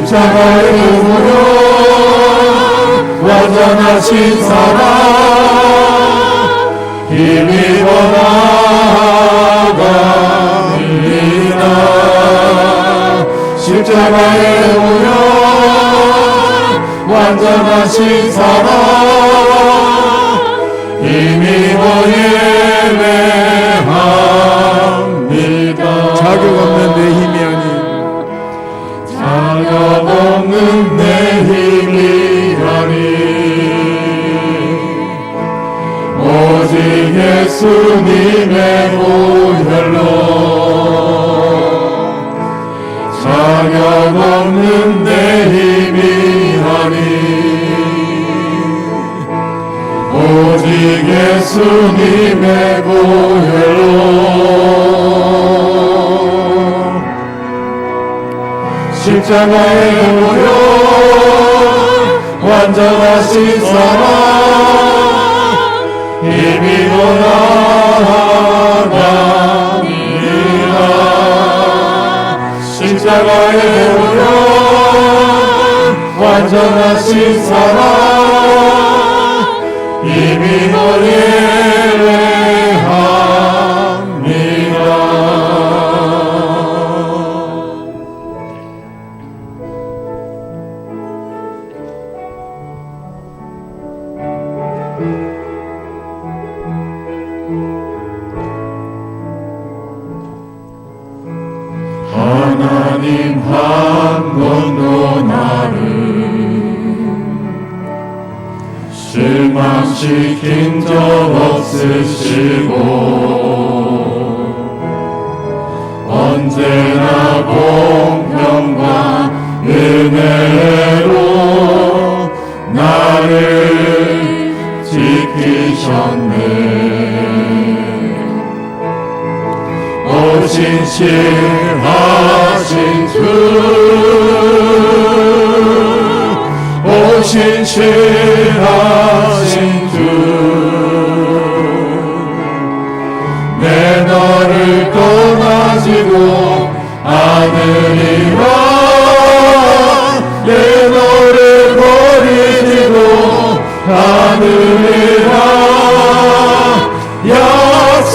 십자가의 무료 완전하신 사랑 힘입어 나아갑니다. 십자가의 무료 완전하신 사랑 힘입어 예배합니다. 자격 없는 내 힘이 아닌 자격 없는 내 힘이 아닌 오직 예수님의 보혈로 자격 없는 내 힘이 아닌 오직 예수님의 보혈로 십자가의 무료 완전하신 사랑 힘입어 나아갑니다. 십자가의 무료 완전하신 사랑 힘입어 예배합니다. 하나님 한 번도 나를 실망시킨 적 없으시고 언제나 공평과 은혜로 나를 지키셨네. 오신실하신 주 오신실하신 주 내 너를 떠나지도 않으리라 내 너를 버리지도 않으리라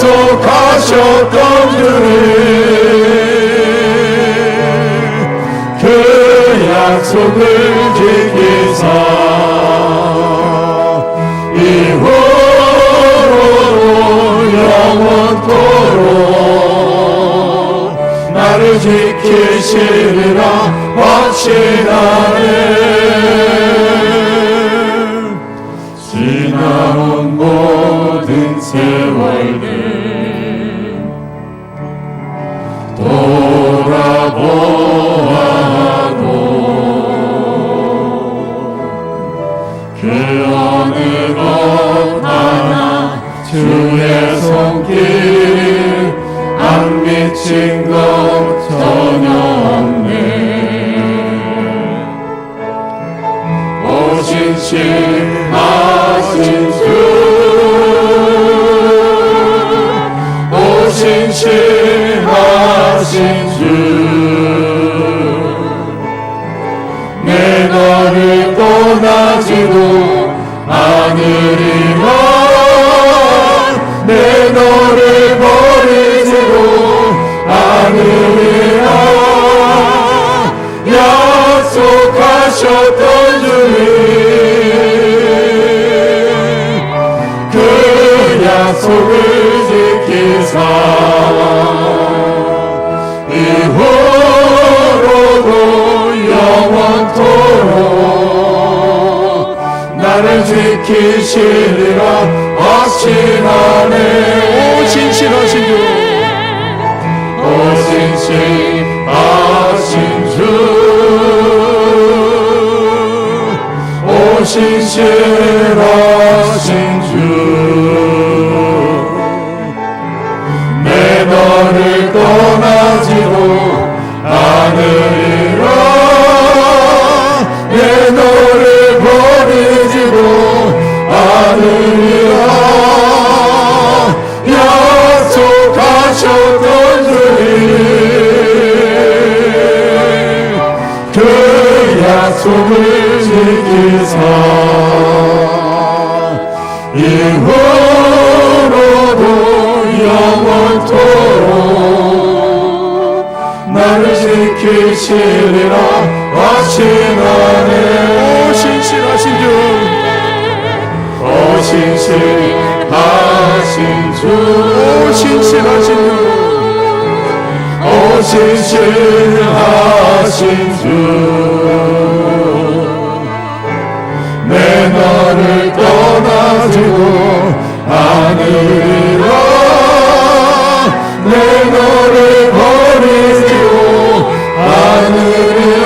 약속하셨던 주님 그 약속을 지키사 이후로 영원토록 나를 지키시리라 확신하네. 지나온 모든 세월들 돌아보아도 그 어느 것 하나 주의 손길 안 미친 것 전혀 없네. 오신실하신 주 오신실하신 주 내 너를 떠나지도 않으리라 내 너를 버리지도 않으리라 약속하셨던 주님 그 약속을 지키사 이후로도 영원토록 나를 지키시리라 확신하네. 오신실하신 주 오신실하신 주 오신실하신 주 내 너를 떠나지도 않으리라 내 너를 버리지도 않으리라 약속하셨던 주님 그 약속을 지키사 이후로도 영원토록 나를 지키시리라 확신하네. 오 신실하신 주, 오 신실하신 주, 오 신실하신 주, 오 신실하신 주, 내 너를 떠나지도 않으리라. 내 너를 버리지도 않으리라.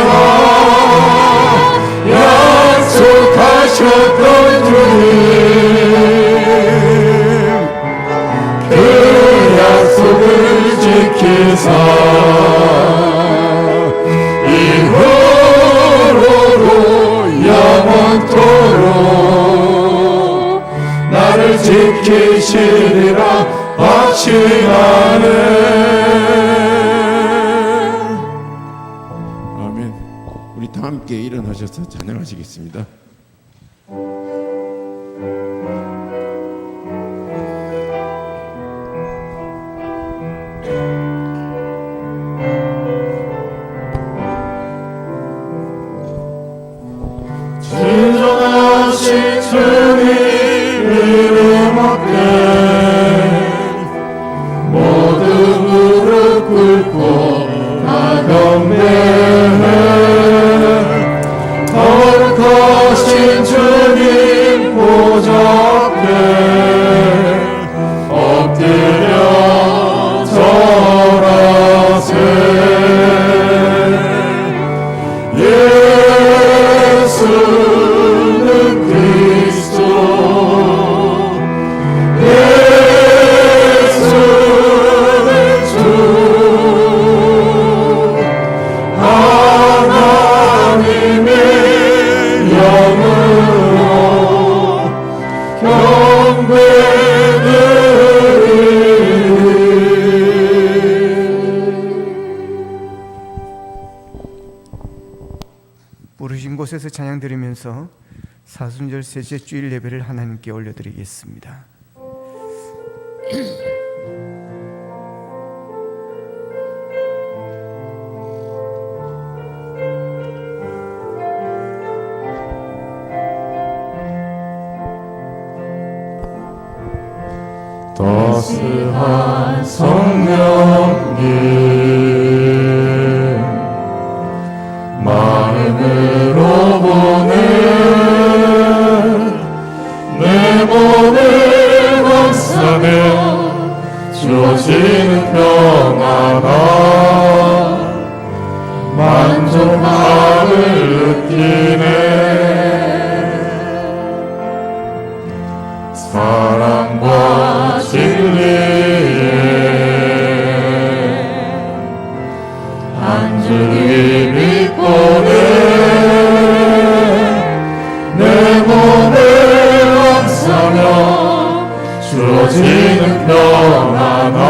약속하셨던 주님, 그 약속을 지키사 이후로도 영원토록 나를 지키시리라 확신하네. 아멘. 우리 다 함께 일어나셔서 찬양하시겠습니다. 진정하신 주님 이름 앞에 모든 무릎 꿇고 다 경배해. 거룩하신 주님 보좌 앞에 엎드려 절하세. 예수는 그리스도, 예수는 주, 하나님의 영으로 부르신 곳에서 찬양 드리면서 사순절 셋째 주일 예배를 하나님께 올려드리겠습니다. 따스한 성령님 마음으로 보내 내 몸을 감싸며 주어지는 평안과 만족함을 느끼네. 사랑과 진리에 안주히 믿고네 내 몸을 감싸며 주어지는 평안과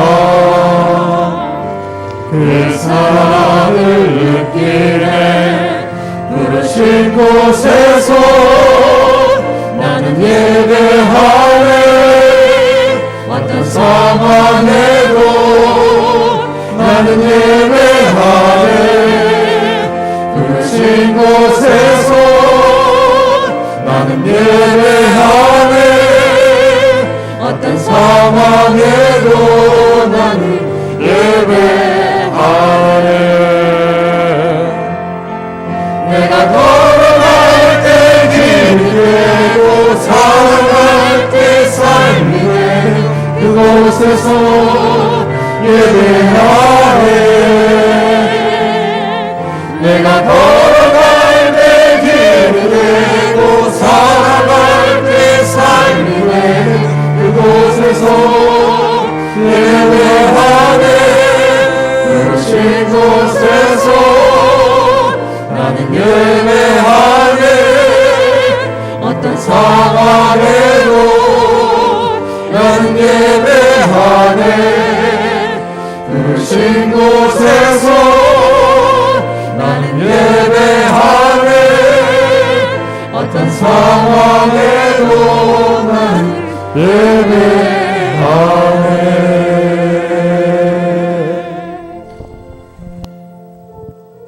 그 사랑을 느끼네. 부르신 곳에서 나는 예배하네. 어떤 상황에도 나는 예배하네. 부르신 곳에서 나는 예배하네. 어떤 상황에도 나는 예배하네. 내가 걸어갈 때 길이 되고 살아갈 때 삶이 되는 그곳에서 예배하네. 내가 걸어갈 때 길이 되고 살아갈 때 삶이 되는 그곳에서 상황에도 난 예배하네.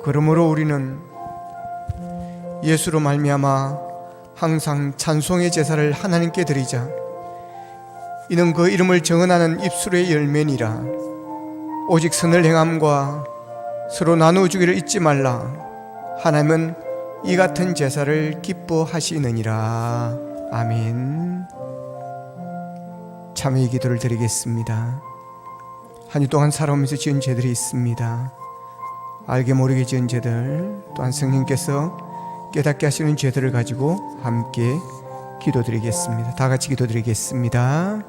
그러므로 우리는 예수로 말미암아 항상 찬송의 제사를 하나님께 드리자. 이는 그 이름을 정언하는 입술의 열매니라. 오직 선을 행함과 서로 나누어 주기를 잊지 말라. 하나님은 이 같은 제사를 기뻐하시느니라. 아멘. 참회의 기도를 드리겠습니다. 한 주 동안 살아오면서 지은 죄들이 있습니다. 알게 모르게 지은 죄들, 또한 성령께서 깨닫게 하시는 죄들을 가지고 함께 기도드리겠습니다. 다 같이 기도드리겠습니다.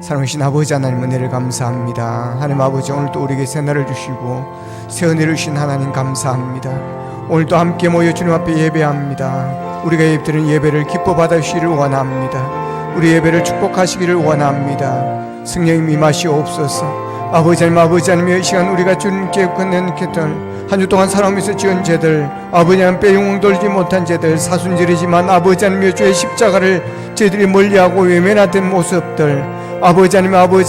사랑하신 아버지 하나님, 은혜를 감사합니다. 하나님 아버지, 오늘도 우리에게 새 날을 주시고 새 은혜를 주신 하나님 감사합니다. 오늘도 함께 모여 주님 앞에 예배합니다. 우리가 예배드리는 예배를 기뻐 받으시기를 원합니다. 우리 예배를 축복하시기를 원합니다. 성령님 임하시옵소서. 아버지 하나님, 이 시간 우리가 주님께 건넨 것들, 한 주 동안 살아오면서 지은 죄들, 아버지 하나님 빼용을 돌지 못한 죄들, 사순절이지만 아버지 하나님 주의 십자가를 저희들이 멀리하고 외면하던 모습들, 아버지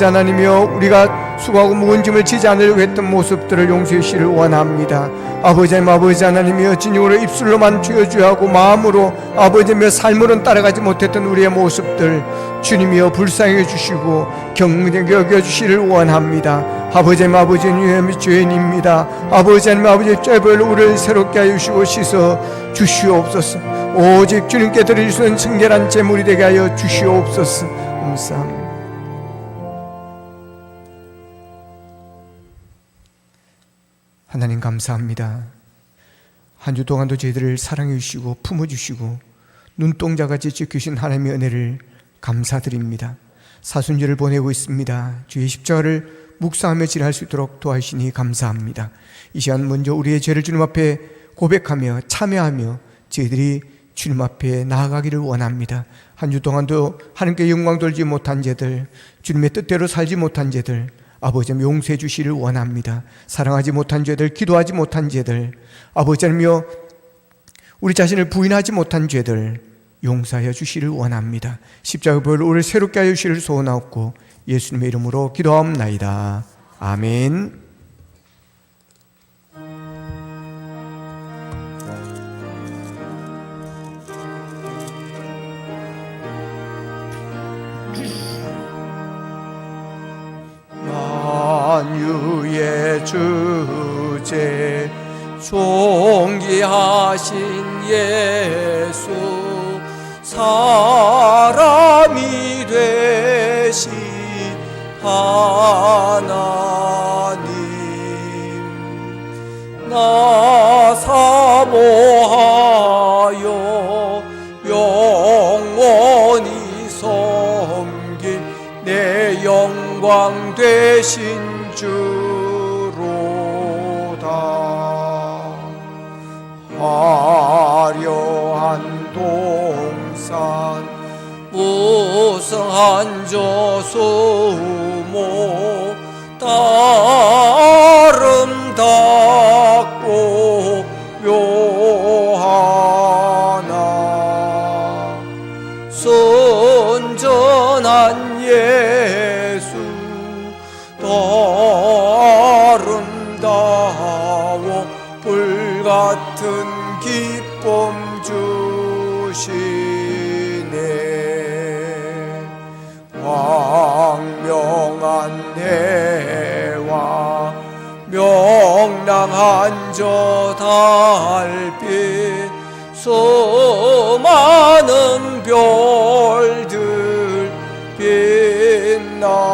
하나님이여 우리가 수고하고 무거운 짐을 지지 않으려고 했던 모습들을 용서해 주시기를 원합니다. 아버지 하나님이여 진정으로 입술로만 주여주여 하고 마음으로 아버지며 삶으로는 따라가지 못했던 우리의 모습들 주님이여 불쌍해 주시고 경건하게 여겨주시기를 원합니다. 아버지 하나님 죄인입니다. 아버지 하나님 죄별 우리를 새롭게 하여 주시고 씻어 주시옵소서. 오직 주님께 드릴 수 있는聖潔한 제물이 되게 하여 주시옵소서. 감사합니다. 하나님 감사합니다. 한 주 동안도 저희들을 사랑해 주시고 품어 주시고 눈동자같이 지키신 하나님의 은혜를 감사드립니다. 사순절을 보내고 있습니다. 주의 십자가를 묵상하며 지날 수 있도록 도와주시니 감사합니다. 이 시간 먼저 우리의 죄를 주님 앞에 고백하며 참여하며 저희들이 주님 앞에 나아가기를 원합니다. 한 주 동안도 하나님께 영광 돌지 못한 죄들, 주님의 뜻대로 살지 못한 죄들 아버지 하나님 용서해 주시기를 원합니다. 사랑하지 못한 죄들, 기도하지 못한 죄들, 아버지 하나님이여 우리 자신을 부인하지 못한 죄들 용서하여 주시기를 원합니다. 십자가 보혈로 우리를 새롭게 하여 주시기를 소원하옵고 예수님의 이름으로 기도하옵나이다. 아멘. 만유의 주제 존귀하신 예수 사람이 되신 하나님 나 사모하여 영원히 섬길 내 영광 되신 주로다. 화려한 동산 무성한 저수모 아름답고 묘하나 선전한 예수 더 아름다워 불같은 기쁨 주시네. 광명한 해와 명랑한 저 달빛 수많은 별들 빛나나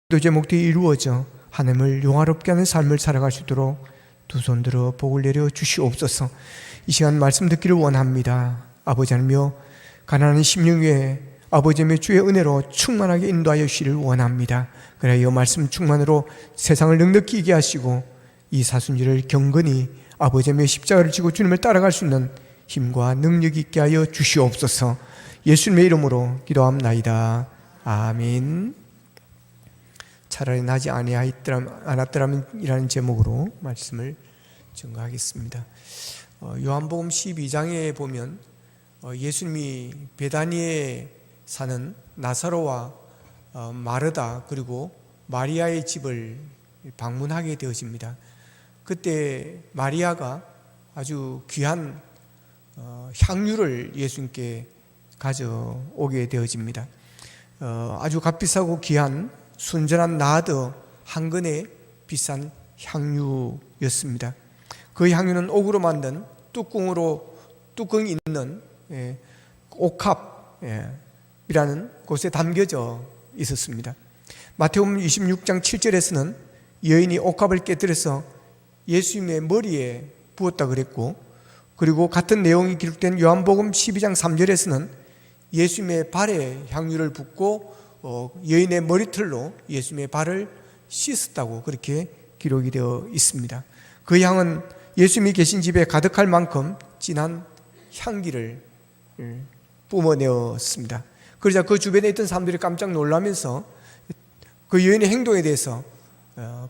제 목적이 이루어져 하나님을 영화롭게 하는 삶을 살아갈 수 있도록 두 손 들어 복을 내려 주시옵소서. 이 시간 말씀 듣기를 원합니다. 아버지 하나님여, 가난한 심령 위에 아버지 하나님의 주의 은혜로 충만하게 인도하여 주시기를 원합니다. 그래야 말씀 충만으로 세상을 넉넉히 이기게 하시고 이 사순절을 경건히 아버지 하나님의 십자가를 지고 주님을 따라갈 수 있는 힘과 능력이 있게 하여 주시옵소서. 예수님의 이름으로 기도합나이다. 아멘. 차라리 나지 않았더라면 이라는 제목으로 말씀을 증거하겠습니다. 요한복음 12장에 보면 예수님이 베다니에 사는 나사로와 마르다 그리고 마리아의 집을 방문하게 되어집니다. 그때 마리아가 아주 귀한 향유를 예수님께 가져오게 되어집니다. 아주 값비싸고 귀한 순전한 나드 한 근의 비싼 향유였습니다. 그 향유는 옥으로 만든 뚜껑이 있는 옥합이라는 곳에 담겨져 있었습니다. 마태복음 26장 7절에서는 여인이 옥합을 깨뜨려서 예수님의 머리에 부었다 그랬고, 그리고 같은 내용이 기록된 요한복음 12장 3절에서는 예수님의 발에 향유를 붓고 여인의 머리털로 예수님의 발을 씻었다고 그렇게 기록이 되어 있습니다. 그 향은 예수님이 계신 집에 가득할 만큼 진한 향기를 뿜어내었습니다. 그러자 그 주변에 있던 사람들이 깜짝 놀라면서 그 여인의 행동에 대해서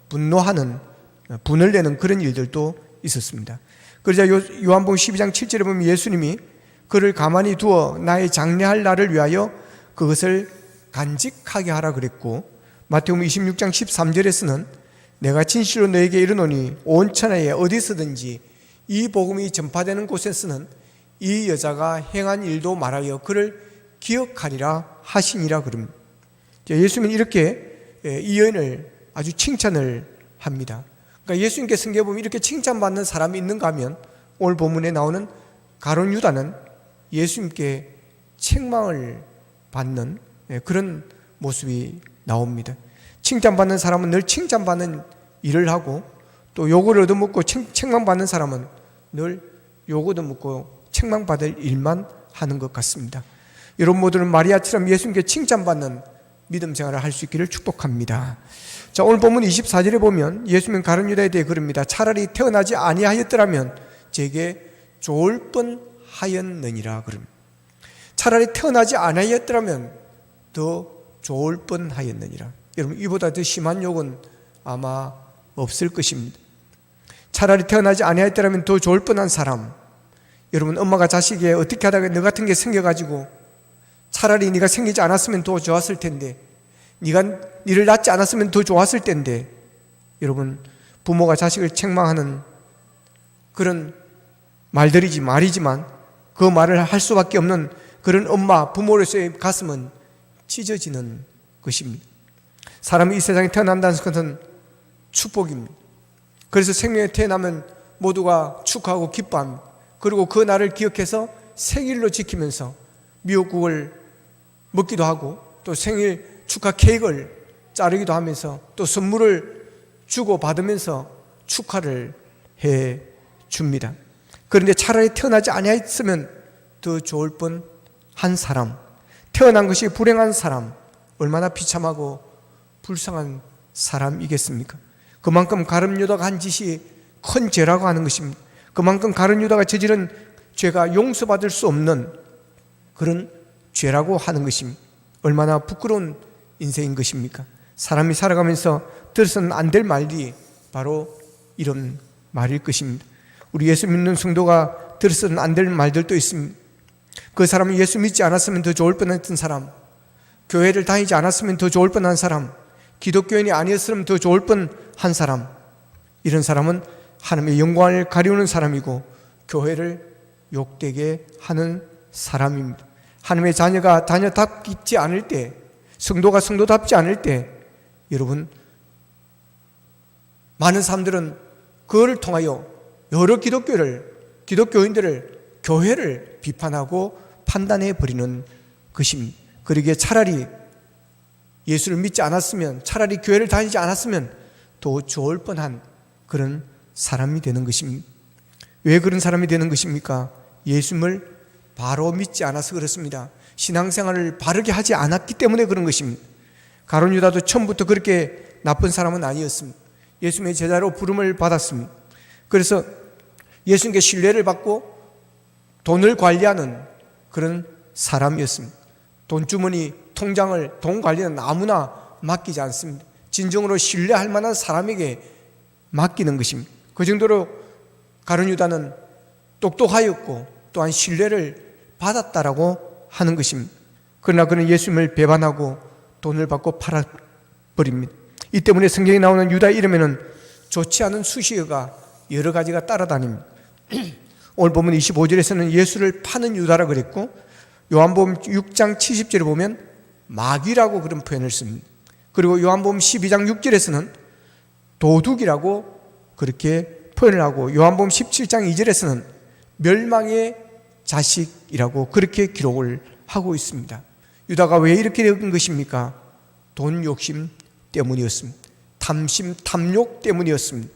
분을 내는 그런 일들도 있었습니다. 그러자 요한복음 12장 7절에 보면 예수님이 그를 가만히 두어 나의 장례할 날을 위하여 그것을 간직하게 하라 그랬고, 마태복음 26장 13절에서는 내가 진실로 너에게 이르노니 온 천하에 어디서든지 이 복음이 전파되는 곳에서는 이 여자가 행한 일도 말하여 그를 기억하리라 하시니라 그럽니다. 예수님은 이렇게 이 여인을 아주 칭찬을 합니다. 그러니까 예수님께 성경에 보면 이렇게 칭찬받는 사람이 있는가 하면 오늘 본문에 나오는 가룟 유다는 예수님께 책망을 받는 그런 모습이 나옵니다. 칭찬받는 사람은 늘 칭찬받는 일을 하고, 또 욕을 얻어먹고 책망받는 사람은 늘 욕 얻어먹고 책망받을 일만 하는 것 같습니다. 여러분 모두는 마리아처럼 예수님께 칭찬받는 믿음 생활을 할 수 있기를 축복합니다. 자, 오늘 본문 24절에 보면 예수님은 가룟 유다에 대해 그럽니다. 차라리 태어나지 아니하였더라면 제게 좋을 뻔하였느니라 그럽니다. 차라리 태어나지 아니하였더라면 더 좋을 뻔하였느니라. 여러분, 이보다 더 심한 욕은 아마 없을 것입니다. 차라리 태어나지 아니하였더라면 더 좋을 뻔한 사람. 여러분, 엄마가 자식에 어떻게 하다가 너 같은 게 생겨가지고 차라리 네가 생기지 않았으면 더 좋았을 텐데, 니를 낳지 않았으면 더 좋았을 텐데. 여러분, 부모가 자식을 책망하는 그런 말이지만 그 말을 할 수밖에 없는 그런 엄마, 부모로서의 가슴은 찢어지는 것입니다. 사람이 이 세상에 태어난다는 것은 축복입니다. 그래서 생명에 태어나면 모두가 축하하고 기뻐합니다. 그리고 그 날을 기억해서 생일로 지키면서 미역국을 먹기도 하고, 또 생일 축하 케이크를 자르기도 하면서 또 선물을 주고 받으면서 축하를 해 줍니다. 그런데 차라리 태어나지 아니했으면 더 좋을 뻔한 사람, 태어난 것이 불행한 사람, 얼마나 비참하고 불쌍한 사람이겠습니까? 그만큼 가룟 유다가 한 짓이 큰 죄라고 하는 것입니다. 그만큼 가룟 유다가 저지른 죄가 용서받을 수 없는 그런 죄라고 하는 것입니다. 얼마나 부끄러운 인생인 것입니까? 사람이 살아가면서 들어서는 안 될 말이 바로 이런 말일 것입니다. 우리 예수 믿는 성도가 들어서는 안 될 말들도 있습니다. 그 사람은 예수 믿지 않았으면 더 좋을 뻔했던 사람, 교회를 다니지 않았으면 더 좋을 뻔한 사람, 기독교인이 아니었으면 더 좋을 뻔한 사람, 이런 사람은 하나님의 영광을 가리우는 사람이고 교회를 욕되게 하는 사람입니다. 하나님의 자녀가 자녀답지 않을 때, 성도가 성도답지 않을 때, 여러분, 많은 사람들은 그거를 통하여 여러 기독교인들을, 교회를 비판하고 판단해 버리는 것입니다. 그러기에 차라리 예수를 믿지 않았으면, 차라리 교회를 다니지 않았으면 더 좋을 뻔한 그런 사람이 되는 것입니다. 왜 그런 사람이 되는 것입니까? 예수님을 바로 믿지 않아서 그렇습니다. 신앙생활을 바르게 하지 않았기 때문에 그런 것입니다. 가룟 유다도 처음부터 그렇게 나쁜 사람은 아니었습니다. 예수님의 제자로 부름을 받았습니다. 그래서 예수님께 신뢰를 받고 돈을 관리하는 그런 사람이었습니다. 돈주머니, 통장을, 돈 관리는 아무나 맡기지 않습니다. 진정으로 신뢰할 만한 사람에게 맡기는 것입니다. 그 정도로 가룟 유다는 똑똑하였고 또한 신뢰를 받았다라고 하는 것입니다. 그러나 그는 예수님을 배반하고 돈을 받고 팔아버립니다. 이 때문에 성경에 나오는 유다 이름에는 좋지 않은 수식어가 여러 가지가 따라다닙니다. 오늘 보면 25절에서는 예수를 파는 유다라 그랬고, 요한복음 6장 70절에 보면 마귀라고 그런 표현을 씁니다. 그리고 요한복음 12장 6절에서는 도둑이라고 그렇게 표현을 하고, 요한복음 17장 2절에서는 멸망의 자식이라고 그렇게 기록을 하고 있습니다. 유다가 왜 이렇게 된 것입니까? 돈 욕심 때문이었습니다. 탐심, 탐욕 때문이었습니다.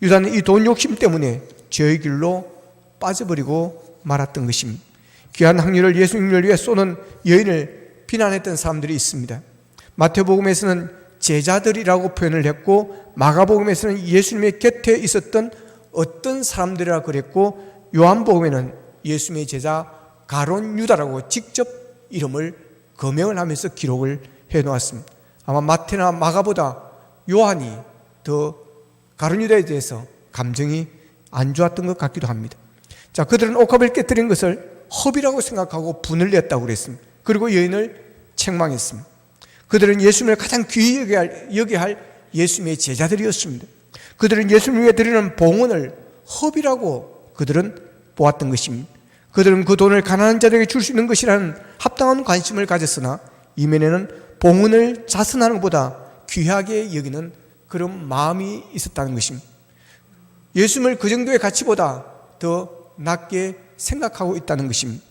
유다는 이 돈 욕심 때문에 죄의 길로 빠져버리고 말았던 것입니다. 귀한 향유를 예수님을 위해 쏘는 여인을 비난했던 사람들이 있습니다. 마태복음에서는 제자들이라고 표현을 했고, 마가복음에서는 예수님의 곁에 있었던 어떤 사람들이라 그랬고, 요한복음에는 예수님의 제자 가룟 유다라고 직접 이름을 거명을 하면서 기록을 해놓았습니다. 아마 마태나 마가보다 요한이 더 가룟 유다에 대해서 감정이 안 좋았던 것 같기도 합니다. 자, 그들은 옥합을 깨뜨린 것을 허비라고 생각하고 분을 냈다고 그랬습니다. 그리고 여인을 책망했습니다. 그들은 예수님을 가장 귀히 여겨야 할 예수님의 제자들이었습니다. 그들은 예수님을 위해 드리는 봉헌을 허비라고 그들은 보았던 것입니다. 그들은 그 돈을 가난한 자들에게 줄 수 있는 것이라는 합당한 관심을 가졌으나 이면에는 봉헌을 자선하는 것보다 귀하게 여기는 그런 마음이 있었다는 것입니다. 예수님을 그 정도의 가치보다 더 낮게 생각하고 있다는 것입니다.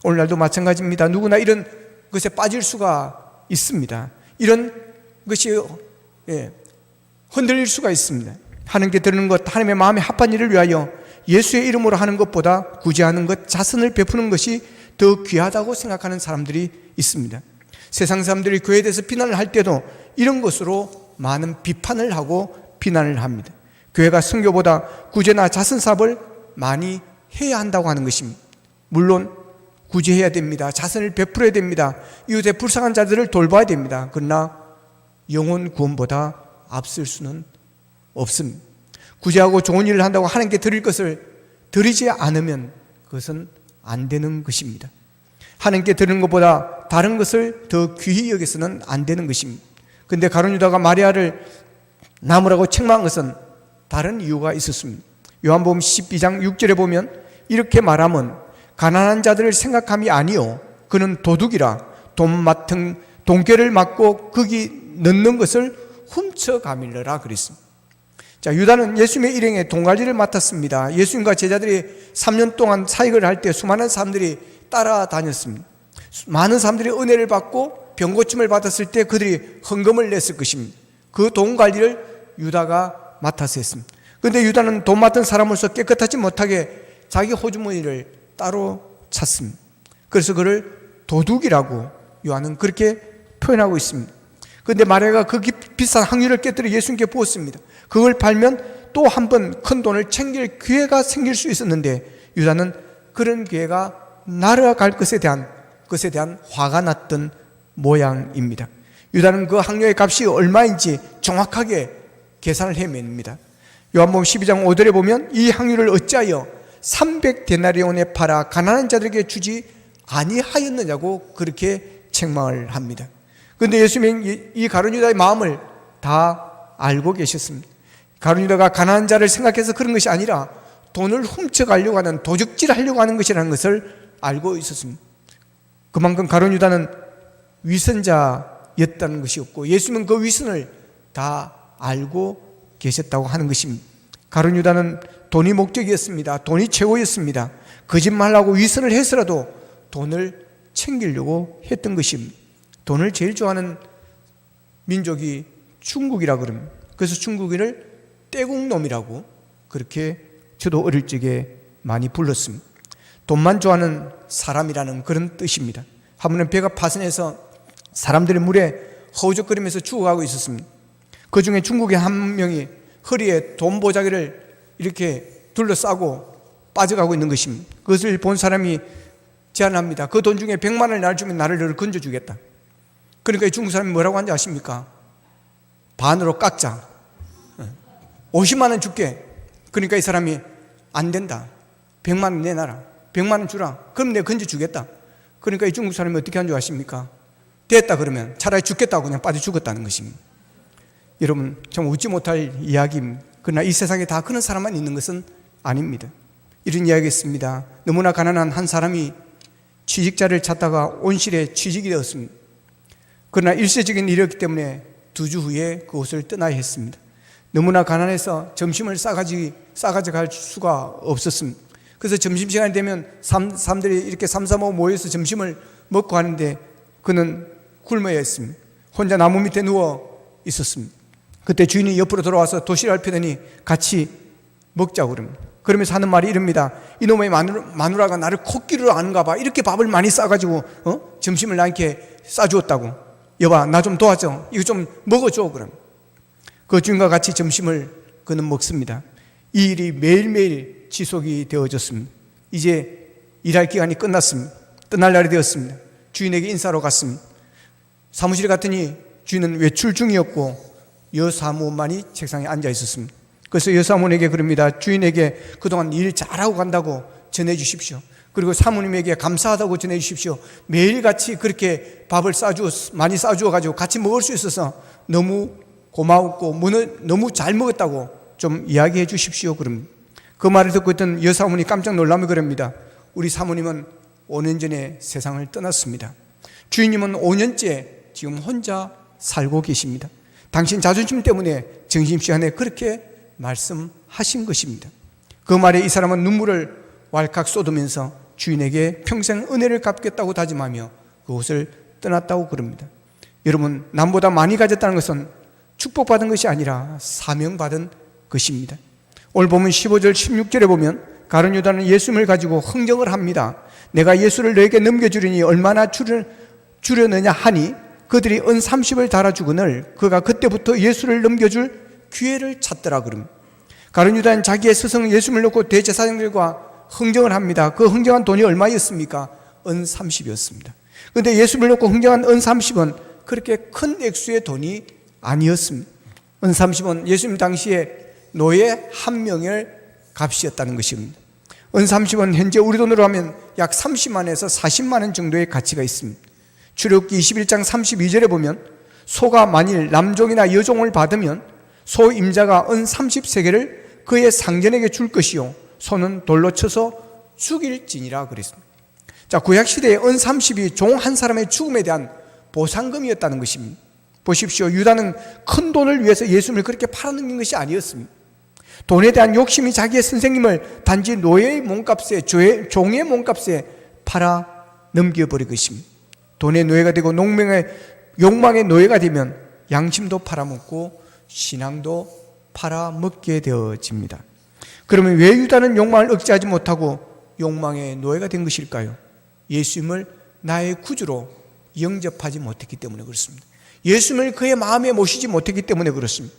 오늘날도 마찬가지입니다. 누구나 이런 것에 빠질 수가 있습니다. 이런 것이 흔들릴 수가 있습니다. 하나님께 드리는 것, 하나님의 마음에 합한 일을 위하여 예수의 이름으로 하는 것보다 구제하는 것, 자선을 베푸는 것이 더 귀하다고 생각하는 사람들이 있습니다. 세상 사람들이 교회에 대해서 비난을 할 때도 이런 것으로 많은 비판을 하고 비난을 합니다. 교회가 선교보다 구제나 자선 사업을 많이 해야 한다고 하는 것입니다. 물론 구제해야 됩니다. 자선을 베풀어야 됩니다. 이웃의 불쌍한 자들을 돌봐야 됩니다. 그러나 영혼 구원보다 앞설 수는 없습니다. 구제하고 좋은 일을 한다고 하나님께 드릴 것을 드리지 않으면 그것은 안 되는 것입니다. 하나님께 드리는 것보다 다른 것을 더 귀히 여겨서는 안 되는 것입니다. 그런데 가룟 유다가 마리아를 나무라고 책망한 것은 다른 이유가 있었습니다. 요한복음 12장 6절에 보면 이렇게 말하면 가난한 자들을 생각함이 아니요 그는 도둑이라 돈 맡은 돈꾀를 맡고 거기 넣는 것을 훔쳐가밀러라 그랬습니다. 자, 유다는 예수님의 일행의 돈관리를 맡았습니다. 예수님과 제자들이 3년 동안 사역을 할 때 수많은 사람들이 따라다녔습니다. 많은 사람들이 은혜를 받고 병고침을 받았을 때 그들이 헌금을 냈을 것입니다. 그 돈관리를 유다가 맡아서 했습니다. 그런데 유다는 돈 맡은 사람으로서 깨끗하지 못하게 자기 호주머니를 따로 찾습니다. 그래서 그를 도둑이라고 요한은 그렇게 표현하고 있습니다. 그런데 마리아가 그 비싼 향유를 깨뜨려 예수님께 부었습니다. 그걸 팔면 또 한 번 큰 돈을 챙길 기회가 생길 수 있었는데 유다는 그런 기회가 날아갈 것에 대한 화가 났던 모양입니다. 유다는 그 향유의 값이 얼마인지 정확하게 계산을 해냅니다. 요한복음 12장 5절에 보면 이 향유를 어찌하여 300데나리온에 팔아 가난한 자들에게 주지 아니하였느냐고 그렇게 책망을 합니다. 그런데 예수님은 이 가룟 유다의 마음을 다 알고 계셨습니다. 가룟 유다가 가난한 자를 생각해서 그런 것이 아니라 돈을 훔쳐가려고 하는 도적질 하려고 하는 것이라는 것을 알고 있었습니다. 그만큼 가룟 유다는 위선자였다는 것이었고 예수님은 그 위선을 다 알고 계셨다고 하는 것입니다. 가룟 유다는 돈이 목적이었습니다. 돈이 최고였습니다. 거짓말하고 위선을 해서라도 돈을 챙기려고 했던 것입니다. 돈을 제일 좋아하는 민족이 중국이라 그럽니다. 그래서 중국인을 떼국놈이라고 그렇게 저도 어릴 적에 많이 불렀습니다. 돈만 좋아하는 사람이라는 그런 뜻입니다. 한 번은 배가 파손해서 사람들이 물에 허우적거리면서 죽어가고 있었습니다. 그 중에 중국인 한 명이 허리에 돈 보자기를 이렇게 둘러싸고 빠져가고 있는 것입니다. 그것을 본 사람이 제안합니다. 그 돈 중에 100만 원을 날 주면 나를 너를 건져주겠다. 그러니까 중국 사람이 뭐라고 하는지 아십니까? 반으로 깎자. 50만 원 줄게. 그러니까 이 사람이 안 된다. 100만 원 내놔라. 100만 원 주라. 그럼 내가 건져주겠다. 그러니까 이 중국 사람이 어떻게 한 줄 아십니까? 됐다 그러면 차라리 죽겠다고 그냥 빠져 죽었다는 것입니다. 여러분, 좀 웃지 못할 이야기입니다. 그러나 이 세상에 다 그런 사람만 있는 것은 아닙니다. 이런 이야기가 있습니다. 너무나 가난한 한 사람이 취직자를 찾다가 온실에 취직이 되었습니다. 그러나 일시적인 일이었기 때문에 2주 후에 그곳을 떠나야 했습니다. 너무나 가난해서 점심을 싸가지 갈 수가 없었습니다. 그래서 점심시간이 되면 사람들이 이렇게 삼삼오오 모여서 점심을 먹고 하는데 그는 굶어야 했습니다. 혼자 나무 밑에 누워 있었습니다. 그때 주인이 옆으로 돌아와서 도시락을 펴더니 같이 먹자고 그럽니다. 그러면서 하는 말이 이럽니다. 이놈의 마누라가 나를 코끼리로 아는가 봐. 이렇게 밥을 많이 싸가지고 점심을 나한테 싸주었다고. 여봐, 나 좀 도와줘. 이거 좀 먹어줘. 그럼 그 주인과 같이 점심을 그는 먹습니다. 이 일이 매일매일 지속이 되어졌습니다. 이제 일할 기간이 끝났습니다. 떠날 날이 되었습니다. 주인에게 인사로 갔습니다. 사무실에 갔더니 주인은 외출 중이었고 여사무원만이 책상에 앉아 있었습니다. 그래서 여사무원에게 그럽니다. 주인에게 그동안 일 잘하고 간다고 전해주십시오. 그리고 사모님에게 감사하다고 전해주십시오. 매일같이 그렇게 밥을 많이 싸주어가지고 같이 먹을 수 있어서 너무 고마웠고 너무 잘 먹었다고 좀 이야기해 주십시오. 그럼 그 말을 듣고 있던 여사모니 깜짝 놀라며 그럽니다. 우리 사모님은 5년 전에 세상을 떠났습니다. 주인님은 5년째 지금 혼자 살고 계십니다. 당신 자존심 때문에 점심시간에 그렇게 말씀하신 것입니다. 그 말에 이 사람은 눈물을 왈칵 쏟으면서 주인에게 평생 은혜를 갚겠다고 다짐하며 그곳을 떠났다고 그럽니다. 여러분, 남보다 많이 가졌다는 것은 축복받은 것이 아니라 사명받은 것입니다. 오늘 보면 15절 16절에 보면 가룟 유다는 예수님을 가지고 흥정을 합니다. 내가 예수를 너에게 넘겨주리니 얼마나 주려느냐 하니 그들이 은 30을 달아주거늘 그가 그때부터 예수를 넘겨줄 기회를 찾더라 그럽니다. 가룟 유다는 자기의 스승 예수님을 놓고 대제사장들과 흥정을 합니다. 그 흥정한 돈이 얼마였습니까? 은 30이었습니다. 그런데 예수님을 놓고 흥정한 은 30은 그렇게 큰 액수의 돈이 아니었습니다. 은 30은 예수님 당시에 노예 한 명의 값이었다는 것입니다. 은 30은 현재 우리 돈으로 하면 약 30만에서 40만 원 정도의 가치가 있습니다. 출애굽기 21장 32절에 보면 소가 만일 남종이나 여종을 받으면 소 임자가 은 30세겔을 그의 상전에게 줄 것이요 소는 돌로 쳐서 죽일지니라 그랬습니다. 자, 구약시대에 은 30이 종 한 사람의 죽음에 대한 보상금이었다는 것입니다. 보십시오. 유다는 큰 돈을 위해서 예수님을 그렇게 팔아넘긴 것이 아니었습니다. 돈에 대한 욕심이 자기의 선생님을 단지 노예의 몸값에, 종의 몸값에 팔아 넘겨버린 것입니다. 돈의 노예가 되고 욕망의 노예가 되면 양심도 팔아먹고 신앙도 팔아먹게 되어집니다. 그러면 왜 유다는 욕망을 억제하지 못하고 욕망의 노예가 된 것일까요? 예수님을 나의 구주로 영접하지 못했기 때문에 그렇습니다. 예수님을 그의 마음에 모시지 못했기 때문에 그렇습니다.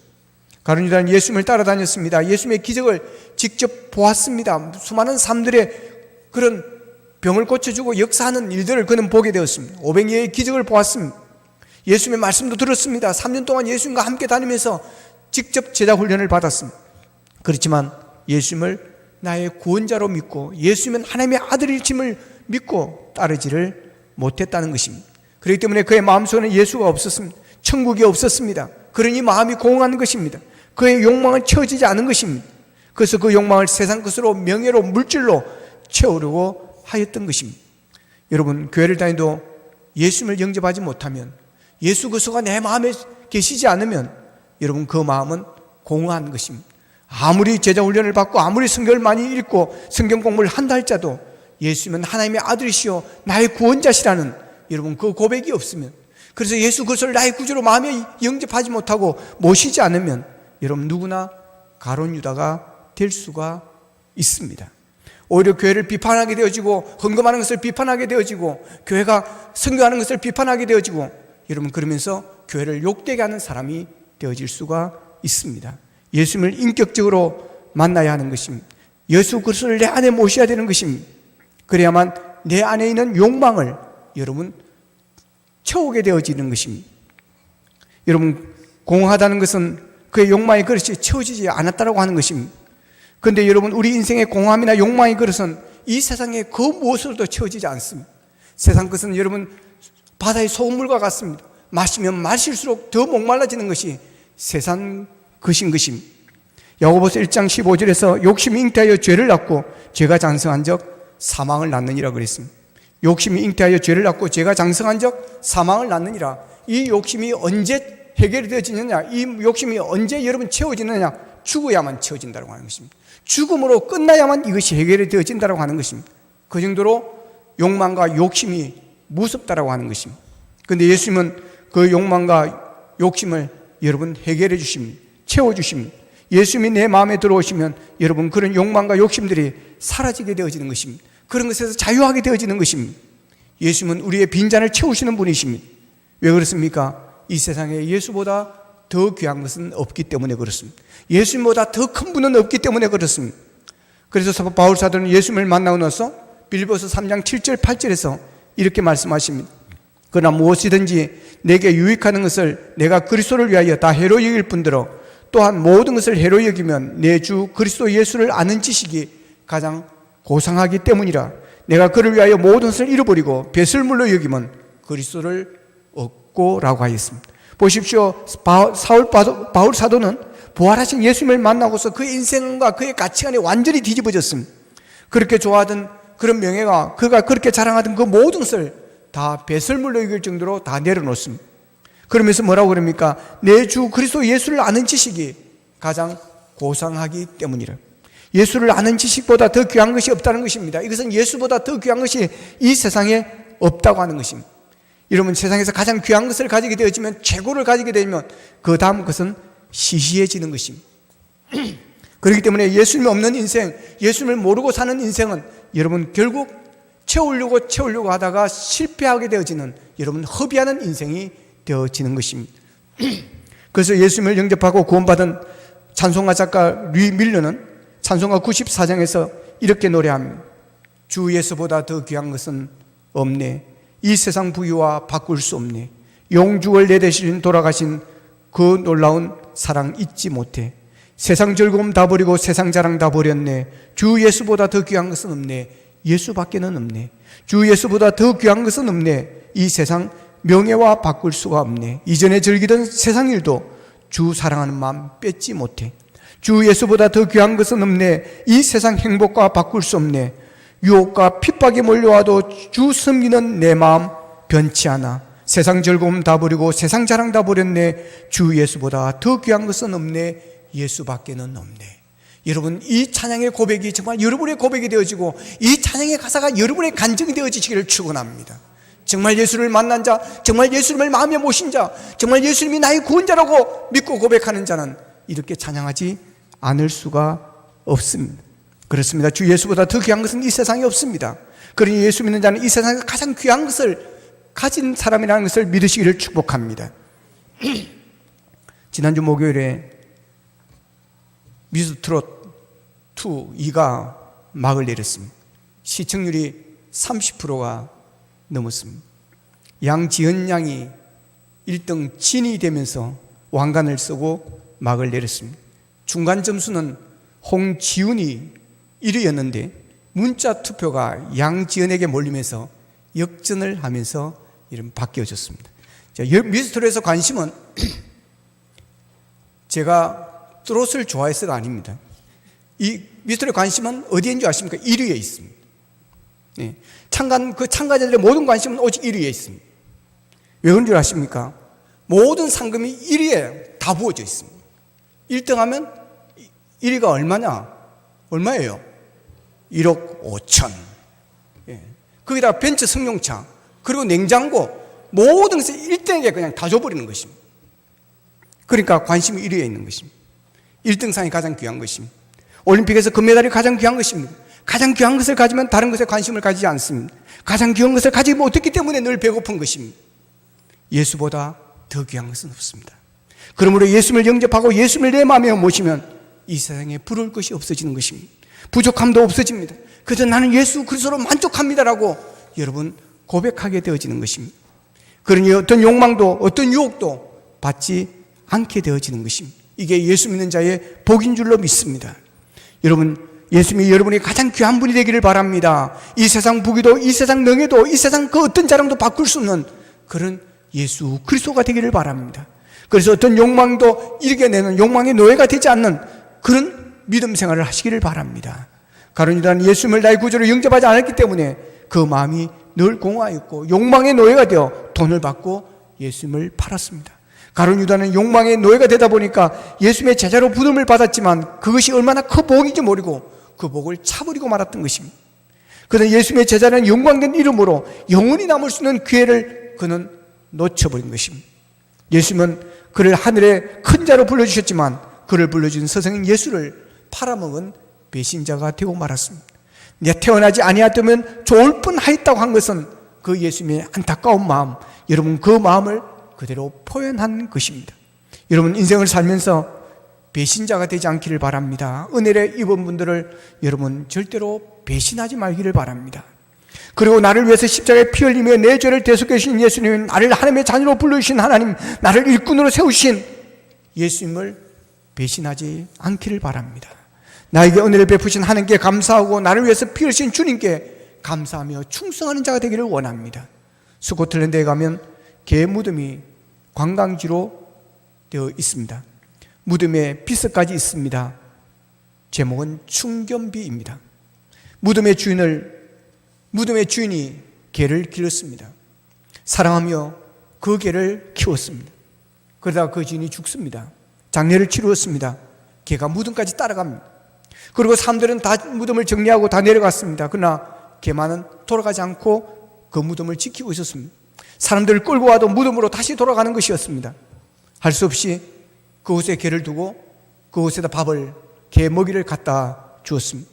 가룟 유다는 예수님을 따라다녔습니다. 예수님의 기적을 직접 보았습니다. 수많은 사람들의 그런 병을 고쳐주고 역사하는 일들을 그는 보게 되었습니다. 오병이의 기적을 보았습니다. 예수님의 말씀도 들었습니다. 3년 동안 예수님과 함께 다니면서 직접 제자 훈련을 받았습니다. 그렇지만 예수님을 나의 구원자로 믿고 예수님은 하나님의 아들일심을 믿고 따르지를 못했다는 것입니다. 그렇기 때문에 그의 마음속에는 예수가 없었습니다. 천국이 없었습니다. 그러니 마음이 공허한 것입니다. 그의 욕망은 채워지지 않은 것입니다. 그래서 그 욕망을 세상 것으로 명예로 물질로 채우려고 하였던 것입니다. 여러분, 교회를 다니도 예수님을 영접하지 못하면, 예수 그리스도가 내 마음에 계시지 않으면 여러분 그 마음은 공허한 것입니다. 아무리 제자 훈련을 받고 아무리 성경을 많이 읽고 성경 공부를 한다 할지라도 예수님은 하나님의 아들이시오 나의 구원자시라는 여러분 그 고백이 없으면, 그래서 예수 그리스도를 나의 구주로 마음에 영접하지 못하고 모시지 않으면 여러분 누구나 가룟 유다가 될 수가 있습니다. 오히려 교회를 비판하게 되어지고, 헌금하는 것을 비판하게 되어지고, 교회가 선교하는 것을 비판하게 되어지고, 여러분 그러면서 교회를 욕되게 하는 사람이 되어질 수가 있습니다. 예수님을 인격적으로 만나야 하는 것입니다. 예수 그리스도를 내 안에 모셔야 되는 것입니다. 그래야만 내 안에 있는 욕망을 여러분 채우게 되어지는 것입니다. 여러분 공허하다는 것은 그의 욕망의 그릇이 채워지지 않았다고 하는 것입니다. 그런데 여러분 우리 인생의 공허함이나 욕망의 그릇은 이 세상의 그 무엇으로도 채워지지 않습니다. 세상 것은 여러분 바다의 소금물과 같습니다. 마시면 마실수록 더 목말라지는 것이 세상 것인 것입니다. 야고보서 1장 15절에서 욕심이 잉태하여 죄를 낳고 죄가 장성한 적 사망을 낳느니라 그랬습니다. 욕심이 잉태하여 죄를 낳고 죄가 장성한 적 사망을 낳느니라. 이 욕심이 언제 해결이 되어지느냐, 이 욕심이 언제 여러분 채워지느냐, 죽어야만 채워진다고 하는 것입니다. 죽음으로 끝나야만 이것이 해결이 되어진다고 하는 것입니다. 그 정도로 욕망과 욕심이 무섭다고 하는 것입니다. 그런데 예수님은 그 욕망과 욕심을 여러분 해결해 주십니다. 채워주십니다. 예수님이 내 마음에 들어오시면 여러분 그런 욕망과 욕심들이 사라지게 되어지는 것입니다. 그런 것에서 자유하게 되어지는 것입니다. 예수님은 우리의 빈잔을 채우시는 분이십니다. 왜 그렇습니까? 이 세상에 예수보다 더 귀한 것은 없기 때문에 그렇습니다. 예수님보다 더 큰 분은 없기 때문에 그렇습니다. 그래서 바울 사도는 예수님을 만나고 나서 빌립보서 3장 7절 8절에서 이렇게 말씀하십니다. 그러나 무엇이든지 내게 유익하는 것을 내가 그리스도를 위하여 다 해로 여길 뿐더러 또한 모든 것을 해로 여기면 내 주 그리스도 예수를 아는 지식이 가장 고상하기 때문이라. 내가 그를 위하여 모든 것을 잃어버리고 배설물로 여기면 그리스도를 얻고 라고 하였습니다. 보십시오. 바울 사도는 부활하신 예수님을 만나고서 그의 인생과 그의 가치관이 완전히 뒤집어졌습니다. 그렇게 좋아하던 그런 명예가, 그가 그렇게 자랑하던 그 모든 것을 다 배설물로 여길 정도로 다 내려놓습니다. 그러면서 뭐라고 그럽니까? 내 주 그리스도 예수를 아는 지식이 가장 고상하기 때문이라. 예수를 아는 지식보다 더 귀한 것이 없다는 것입니다. 이것은 예수보다 더 귀한 것이 이 세상에 없다고 하는 것입니다. 여러분 세상에서 가장 귀한 것을 가지게 되어지면, 최고를 가지게 되면 그 다음 것은 시시해지는 것입니다. 그렇기 때문에 예수님이 없는 인생, 예수님을 모르고 사는 인생은 여러분 결국 채우려고 하다가 실패하게 되어지는, 여러분 허비하는 인생이 되어지는 것입니다. 그래서 예수님을 영접하고 구원받은 찬송가 작가 리 밀러는 찬송가 94장에서 이렇게 노래합니다. 주 예수보다 더 귀한 것은 없네. 이 세상 부유와 바꿀 수 없네. 용주월 내 대신 돌아가신 그 놀라운 사랑 잊지 못해. 세상 즐거움 다 버리고 세상 자랑 다 버렸네. 주 예수보다 더 귀한 것은 없네. 예수밖에는 없네. 주 예수보다 더 귀한 것은 없네. 이 세상 명예와 바꿀 수가 없네. 이전에 즐기던 세상 일도 주 사랑하는 마음 뺏지 못해. 주 예수보다 더 귀한 것은 없네. 이 세상 행복과 바꿀 수 없네. 유혹과 핍박이 몰려와도 주 섬기는 내 마음 변치 않아. 세상 즐거움 다 버리고 세상 자랑 다 버렸네. 주 예수보다 더 귀한 것은 없네. 예수밖에는 없네. 여러분 이 찬양의 고백이 정말 여러분의 고백이 되어지고 이 찬양의 가사가 여러분의 간증이 되어지기를 축원합니다. 정말 예수를 만난 자, 정말 예수님을 마음에 모신 자, 정말 예수님이 나의 구원자라고 믿고 고백하는 자는 이렇게 찬양하지 않을 수가 없습니다. 그렇습니다. 주 예수보다 더 귀한 것은 이 세상에 없습니다. 그러니 예수 믿는 자는 이 세상에서 가장 귀한 것을 가진 사람이라는 것을 믿으시기를 축복합니다. 지난주 목요일에 미스트롯 2가 막을 내렸습니다. 시청률이 30%가 넘었습니다. 양지연 양이 1등 진이 되면서 왕관을 쓰고 막을 내렸습니다. 중간 점수는 홍지훈이 1위였는데 문자 투표가 양지연에게 몰리면서 역전을 하면서 이름 바뀌어졌습니다. 미스트롯에서 관심은 제가 트롯을 좋아해서가 아닙니다. 이 미스트롯의 관심은 어디에 있는 줄 아십니까? 1위에 있습니다. 네. 참가자들의 모든 관심은 오직 1위에 있습니다. 왜 그런 줄 아십니까? 모든 상금이 1위에 다 부어져 있습니다. 1등 하면 1위가 얼마냐? 얼마예요? 1억 5천. 예. 거기다 벤츠 승용차, 그리고 냉장고, 모든 것을 1등에게 그냥 다 줘버리는 것입니다. 그러니까 관심이 1위에 있는 것입니다. 1등상이 가장 귀한 것입니다. 올림픽에서 금메달이 가장 귀한 것입니다. 가장 귀한 것을 가지면 다른 것에 관심을 가지지 않습니다. 가장 귀한 것을 가지지 못했기 때문에 늘 배고픈 것입니다. 예수보다 더 귀한 것은 없습니다. 그러므로 예수를 영접하고 예수를 내 마음에 모시면 이 세상에 부러울 것이 없어지는 것입니다. 부족함도 없어집니다. 그래서 나는 예수 그리스도로 만족합니다라고 여러분 고백하게 되어지는 것입니다. 그러니 어떤 욕망도 어떤 유혹도 받지 않게 되어지는 것입니다. 이게 예수 믿는 자의 복인 줄로 믿습니다. 여러분, 예수님이 여러분이 가장 귀한 분이 되기를 바랍니다. 이 세상 부귀도 이 세상 명예도 이 세상 그 어떤 자랑도 바꿀 수 없는 그런 예수 그리스도가 되기를 바랍니다. 그래서 어떤 욕망도 이겨내는 욕망의 노예가 되지 않는 그런 믿음 생활을 하시기를 바랍니다. 가룟 유다는 예수님을 나의 구주로 영접하지 않았기 때문에 그 마음이 늘 공허하였고 욕망의 노예가 되어 돈을 받고 예수님을 팔았습니다. 가룟 유다는 욕망의 노예가 되다 보니까 예수님의 제자로 부름을 받았지만 그것이 얼마나 큰 복인지 모르고 그 복을 차버리고 말았던 것입니다. 그는 예수님의 제자라는 영광된 이름으로 영원히 남을 수 있는 기회를 그는 놓쳐버린 것입니다. 예수님은 그를 하늘의 큰 자로 불러주셨지만 그를 불러준 서성인 예수를 팔아먹은 배신자가 되고 말았습니다. 내가 태어나지 아니었다면 좋을 뻔하였다고 한 것은 그 예수님의 안타까운 마음, 여러분 그 마음을 그대로 표현한 것입니다. 여러분 인생을 살면서 배신자가 되지 않기를 바랍니다. 은혜를 입은 분들을 여러분 절대로 배신하지 말기를 바랍니다. 그리고 나를 위해서 십자가에 피 흘리며 내 죄를 대속해 주신 예수님, 나를 하나님의 자녀로 불러주신 하나님, 나를 일꾼으로 세우신 예수님을 배신하지 않기를 바랍니다. 나에게 은혜를 베푸신 하나님께 감사하고 나를 위해서 피 흘리신 주님께 감사하며 충성하는 자가 되기를 원합니다. 스코틀랜드에 가면 개 무덤이 관광지로 되어 있습니다. 무덤에 비석까지 있습니다. 제목은 충견비입니다. 무덤의 주인이 개를 기르습니다. 사랑하며 그 개를 키웠습니다. 그러다가 그 주인이 죽습니다. 장례를 치루었습니다. 개가 무덤까지 따라갑니다. 그리고 사람들은 다 무덤을 정리하고 다 내려갔습니다. 그러나 개만은 돌아가지 않고 그 무덤을 지키고 있었습니다. 사람들을 끌고 와도 무덤으로 다시 돌아가는 것이었습니다. 할 수 없이 그곳에 개를 두고 그곳에다 밥을, 개 먹이를 갖다 주었습니다.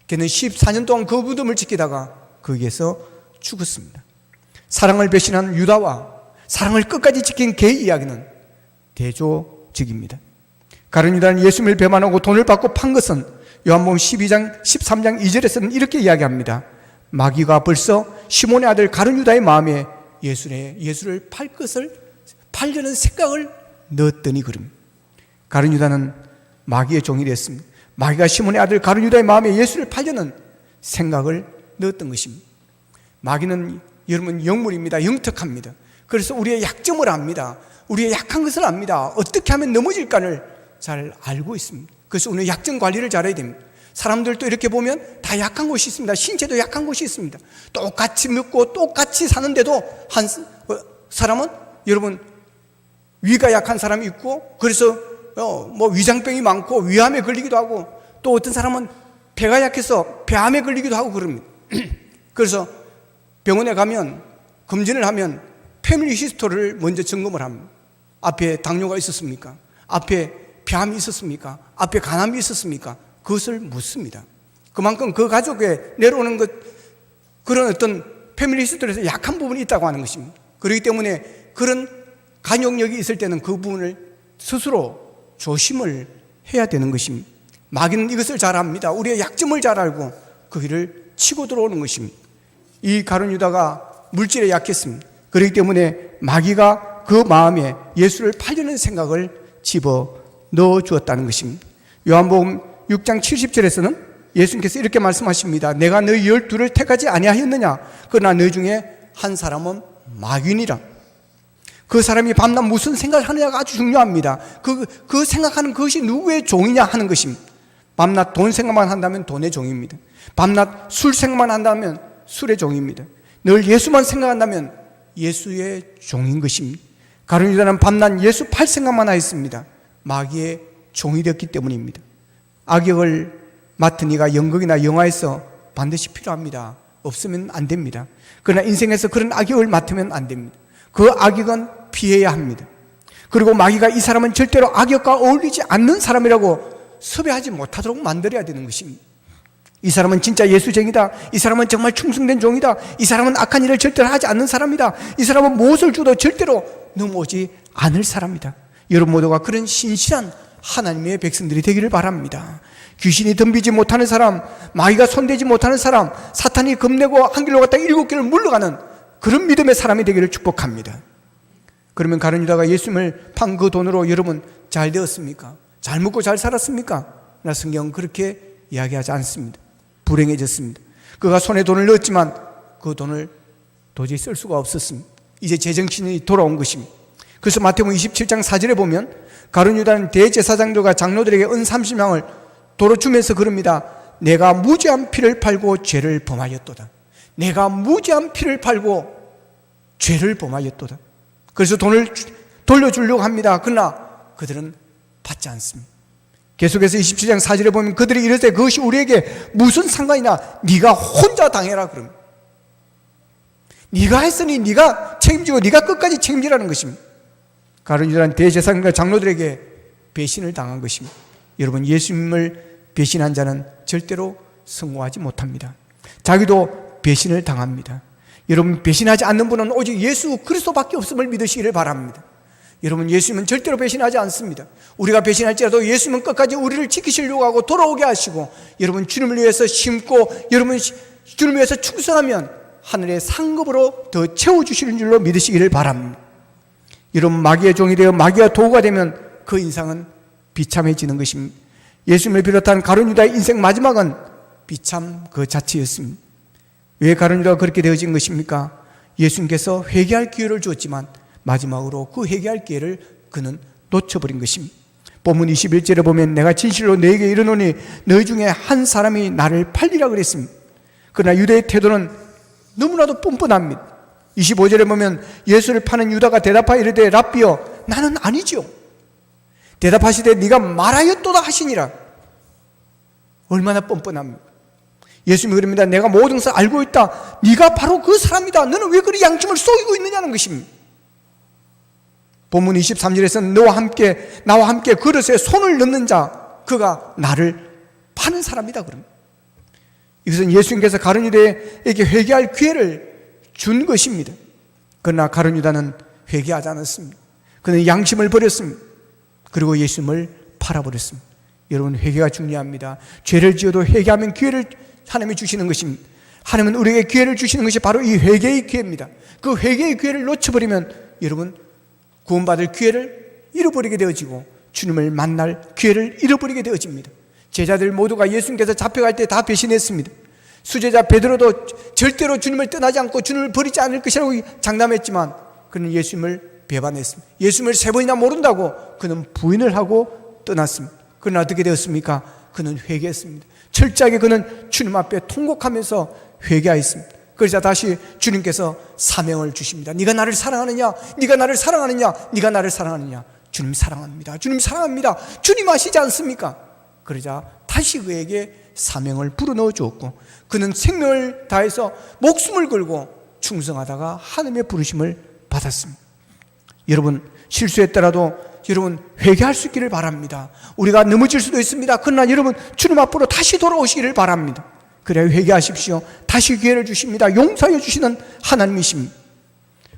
개는 14년 동안 그 무덤을 지키다가 거기에서 죽었습니다. 사랑을 배신한 유다와 사랑을 끝까지 지킨 개의 이야기는 대조적입니다. 가룟 유다는 예수님을 배반하고 돈을 받고 판 것은 요한복음 12장 13장 2절에서는 이렇게 이야기합니다. 마귀가 벌써 시몬의 아들 가룟 유다의 마음에 예수를 팔려는 생각을 넣었더니 그럽니다. 가룟 유다는 마귀의 종이 됐습니다. 마귀가 시몬의 아들 가룟 유다의 마음에 예수를 팔려는 생각을 넣었던 것입니다. 마귀는 여러분 영물입니다. 영특합니다. 그래서 우리의 약점을 압니다. 우리의 약한 것을 압니다. 어떻게 하면 넘어질까를 잘 알고 있습니다. 그래서 오늘 약점 관리를 잘해야 됩니다. 사람들도 이렇게 보면 다 약한 곳이 있습니다. 신체도 약한 곳이 있습니다. 똑같이 먹고 똑같이 사는데도 한 사람은 여러분 위가 약한 사람이 있고 그래서 위장병이 많고 위암에 걸리기도 하고 또 어떤 사람은 배가 약해서 폐암에 걸리기도 하고 그럽니다. 그래서 병원에 가면 검진을 하면 패밀리 히스토리를 먼저 점검을 합니다. 앞에 당뇨가 있었습니까? 앞에 폐암이 있었습니까? 앞에 간암이 있었습니까? 그것을 묻습니다. 그만큼 그 가족에 내려오는 그런 어떤 패밀리 히스토리에서 약한 부분이 있다고 하는 것입니다. 그렇기 때문에 그런 간용력이 있을 때는 그 부분을 스스로 조심을 해야 되는 것입니다. 마귀는 이것을 잘 압니다. 우리의 약점을 잘 알고 그 길을 치고 들어오는 것입니다. 이 가룟 유다가 물질에 약했습니다. 그렇기 때문에 마귀가 그 마음에 예수를 팔려는 생각을 집어 넣어 주었다는 것입니다. 요한복음 6장 70절에서는 예수님께서 이렇게 말씀하십니다. 내가 너희 12를 택하지 아니하였느냐? 그러나 너희 중에 한 사람은 마귀니라. 그 사람이 밤낮 무슨 생각을 하느냐가 아주 중요합니다. 그 생각하는 그것이 누구의 종이냐 하는 것입니다. 밤낮 돈 생각만 한다면 돈의 종입니다. 밤낮 술 생각만 한다면 술의 종입니다. 늘 예수만 생각한다면 예수의 종인 것입니다. 가룟 유다는 밤낮 예수 팔 생각만 하였습니다. 마귀의 종이 되었기 때문입니다. 악역을 맡은 이가 연극이나 영화에서 반드시 필요합니다. 없으면 안 됩니다. 그러나 인생에서 그런 악역을 맡으면 안 됩니다. 그 악역은 피해야 합니다. 그리고 마귀가 이 사람은 절대로 악역과 어울리지 않는 사람이라고 섭외하지 못하도록 만들어야 되는 것입니다. 이 사람은 진짜 예수쟁이다. 이 사람은 정말 충성된 종이다. 이 사람은 악한 일을 절대로 하지 않는 사람이다. 이 사람은 무엇을 줘도 절대로 넘어오지 않을 사람이다. 여러분 모두가 그런 신실한 하나님의 백성들이 되기를 바랍니다. 귀신이 덤비지 못하는 사람, 마귀가 손대지 못하는 사람, 사탄이 겁내고 한 길로 갔다 7길을 물러가는 그런 믿음의 사람이 되기를 축복합니다. 그러면 가룟 유다가 예수님을 판 그 돈으로 여러분 잘 되었습니까? 잘 먹고 잘 살았습니까? 나 성경은 그렇게 이야기하지 않습니다. 불행해졌습니다. 그가 손에 돈을 넣었지만 그 돈을 도저히 쓸 수가 없었습니다. 이제 제정신이 돌아온 것입니다. 그래서 마태복음 27장 4절에 보면 가룟 유다는 대제사장들과 장로들에게 은 30냥을 도로 주면서 그럽니다. 내가 무죄한 피를 팔고 죄를 범하였도다. 내가 무죄한 피를 팔고 죄를 범하였도다. 그래서 돈을 돌려주려고 합니다. 그러나 그들은 받지 않습니다. 계속해서 27장 4절에 보면 그들이 이르되 그것이 우리에게 무슨 상관이냐, 네가 혼자 당해라 그럽니다. 네가 했으니 네가 책임지고 네가 끝까지 책임지라는 것입니다. 가룟 유다는 대제사장과 장로들에게 배신을 당한 것입니다. 여러분, 예수님을 배신한 자는 절대로 성공하지 못합니다. 자기도 배신을 당합니다. 여러분, 배신하지 않는 분은 오직 예수 그리스도밖에 없음을 믿으시기를 바랍니다. 여러분, 예수님은 절대로 배신하지 않습니다. 우리가 배신할지라도 예수님은 끝까지 우리를 지키시려고 하고 돌아오게 하시고, 여러분 주님을 위해서 심고 여러분 주님을 위해서 충성하면 하늘의 상급으로 더 채워주시는 줄로 믿으시기를 바랍니다. 여러분, 마귀의 종이 되어 마귀와 도구가 되면 그 인상은 비참해지는 것입니다. 예수님을 비롯한 가룟 유다의 인생 마지막은 비참 그 자체였습니다. 왜 가룟 유다가 그렇게 되어진 것입니까? 예수님께서 회개할 기회를 주었지만 마지막으로 그 회개할 기회를 그는 놓쳐버린 것입니다. 본문 21절에 보면 내가 진실로 너에게 이르노니 너희 중에 한 사람이 나를 팔리라 그랬습니다. 그러나 유대의 태도는 너무나도 뻔뻔합니다. 25절에 보면 예수를 파는 유다가 대답하여 이르되 랍비여 나는 아니지요. 대답하시되 네가 말하였도다 하시니라. 얼마나 뻔뻔합니까? 예수님이 그럽니다. 내가 모든 것을 알고 있다. 네가 바로 그 사람이다. 너는 왜 그리 양심을 속이고 있느냐는 것입니다. 본문 23절에서는 나와 함께 그릇에 손을 넣는 자 그가 나를 파는 사람이다 그럽니다. 이것은 예수님께서 가룟 유다에게 회개할 기회를 준 것입니다. 그러나 가룟 유다는 회개하지 않았습니다. 그는 양심을 버렸습니다. 그리고 예수님을 팔아버렸습니다. 여러분, 회개가 중요합니다. 죄를 지어도 회개하면 기회를 하나님이 주시는 것입니다. 하나님은 우리에게 기회를 주시는 것이 바로 이 회개의 기회입니다. 그 회개의 기회를 놓쳐버리면 여러분 구원받을 기회를 잃어버리게 되어지고 주님을 만날 기회를 잃어버리게 되어집니다. 제자들 모두가 예수님께서 잡혀갈 때 다 배신했습니다. 수제자 베드로도 절대로 주님을 떠나지 않고 주님을 버리지 않을 것이라고 장담했지만 그는 예수님을 배반했습니다. 예수님을 3번이나 모른다고 그는 부인을 하고 떠났습니다. 그러나 어떻게 되었습니까? 그는 회개했습니다. 철저하게 그는 주님 앞에 통곡하면서 회개하였습니다. 그러자 다시 주님께서 사명을 주십니다. 네가 나를 사랑하느냐? 네가 나를 사랑하느냐? 네가 나를 사랑하느냐? 주님 사랑합니다. 주님 사랑합니다. 주님 아시지 않습니까? 그러자 다시 그에게 사명을 불어넣어 주었고 그는 생명을 다해서 목숨을 걸고 충성하다가 하나님의 부르심을 받았습니다. 여러분, 실수했더라도 여러분 회개할 수 있기를 바랍니다. 우리가 넘어질 수도 있습니다. 그러나 여러분 주님 앞으로 다시 돌아오시기를 바랍니다. 그래야 회개하십시오. 다시 기회를 주십니다. 용서해 주시는 하나님이십니다.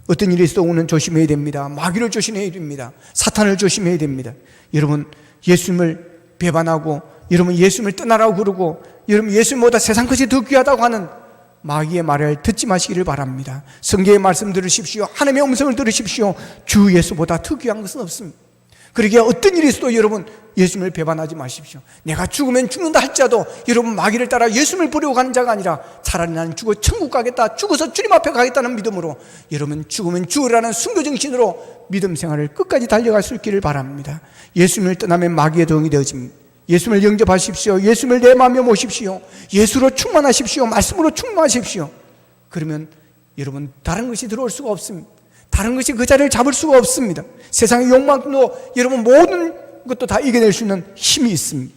어떤 일이 있어도 오는 조심해야 됩니다. 마귀를 조심해야 됩니다. 사탄을 조심해야 됩니다. 여러분, 예수님을 배반하고 여러분 예수님을 떠나라고 그러고 여러분 예수님보다 세상 것이 더 귀하다고 하는 마귀의 말을 듣지 마시기를 바랍니다. 성경의 말씀 들으십시오. 하나님의 음성을 들으십시오. 주 예수보다 더 귀한 것은 없습니다. 그러기에 어떤 일이 있어도 여러분 예수님을 배반하지 마십시오. 내가 죽으면 죽는다 할지라도 여러분 마귀를 따라 예수님을 버리고 가는 자가 아니라 차라리 나는 죽어 천국 가겠다, 죽어서 주님 앞에 가겠다는 믿음으로 여러분 죽으면 죽으라는 순교정신으로 믿음 생활을 끝까지 달려갈 수 있기를 바랍니다. 예수님을 떠나면 마귀의 종이 되어집니다. 예수님을 영접하십시오. 예수님을 내 마음에 모십시오. 예수로 충만하십시오. 말씀으로 충만하십시오. 그러면 여러분 다른 것이 들어올 수가 없습니다. 다른 것이 그 자리를 잡을 수가 없습니다. 세상의 욕망도 여러분 모든 것도 다 이겨낼 수 있는 힘이 있습니다.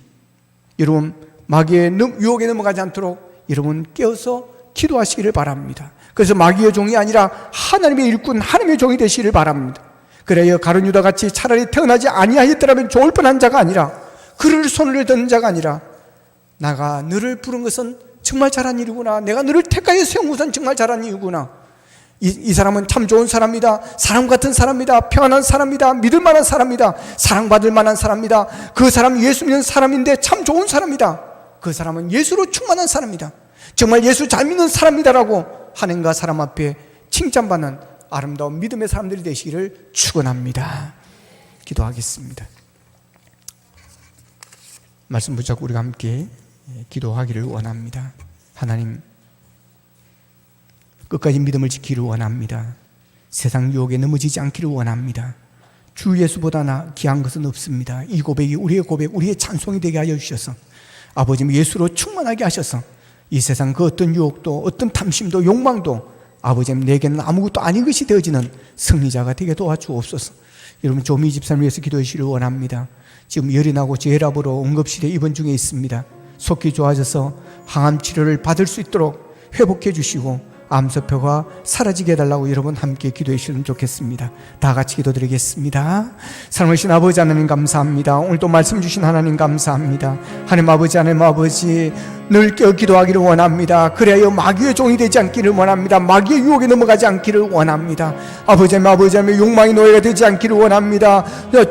여러분 마귀의 유혹에 넘어가지 않도록 여러분 깨어서 기도하시기를 바랍니다. 그래서 마귀의 종이 아니라 하나님의 일꾼, 하나님의 종이 되시기를 바랍니다. 그래야 가룟 유다 같이 차라리 태어나지 아니하였더라면 좋을 뻔한 자가 아니라, 그를 손을 드는 자가 아니라, 나가 너를 부른 것은 정말 잘한 일이구나, 내가 너를 택하여 세운 것은 정말 잘한 일이구나, 이 사람은 참 좋은 사람이다, 사람 같은 사람이다, 평안한 사람이다, 믿을 만한 사람이다, 사랑받을 만한 사람이다, 그 사람 예수 믿는 사람인데 참 좋은 사람이다, 그 사람은 예수로 충만한 사람이다, 정말 예수 잘 믿는 사람이다라고 하나님과 사람 앞에 칭찬받는 아름다운 믿음의 사람들이 되시기를 축원합니다. 기도하겠습니다. 말씀 붙잡고 우리가 함께 기도하기를 원합니다. 하나님, 끝까지 믿음을 지키기를 원합니다. 세상 유혹에 넘어지지 않기를 원합니다. 주 예수보다 귀한 것은 없습니다. 이 고백이 우리의 고백, 우리의 찬송이 되게 하여 주셔서 아버지 예수로 충만하게 하셔서 이 세상 그 어떤 유혹도, 어떤 탐심도, 욕망도 아버지 내게는 아무것도 아닌 것이 되어지는 승리자가 되게 도와주옵소서. 여러분, 조미 집사를 위해서 기도해 주시기를 원합니다. 지금 열이 나고 저혈압으로 응급실에 입원 중에 있습니다. 속히 좋아져서 항암 치료를 받을 수 있도록 회복해 주시고 암세포가 사라지게 해달라고 여러분 함께 기도해 주시면 좋겠습니다. 다 같이 기도드리겠습니다. 사랑하신 아버지 하나님 감사합니다. 오늘도 말씀 주신 하나님 감사합니다. 하나님 아버지, 하나님 아버지, 늘 깨어 기도하기를 원합니다. 그래야 마귀의 종이 되지 않기를 원합니다. 마귀의 유혹에 넘어가지 않기를 원합니다. 아버지 하나님, 욕망의 노예가 되지 않기를 원합니다.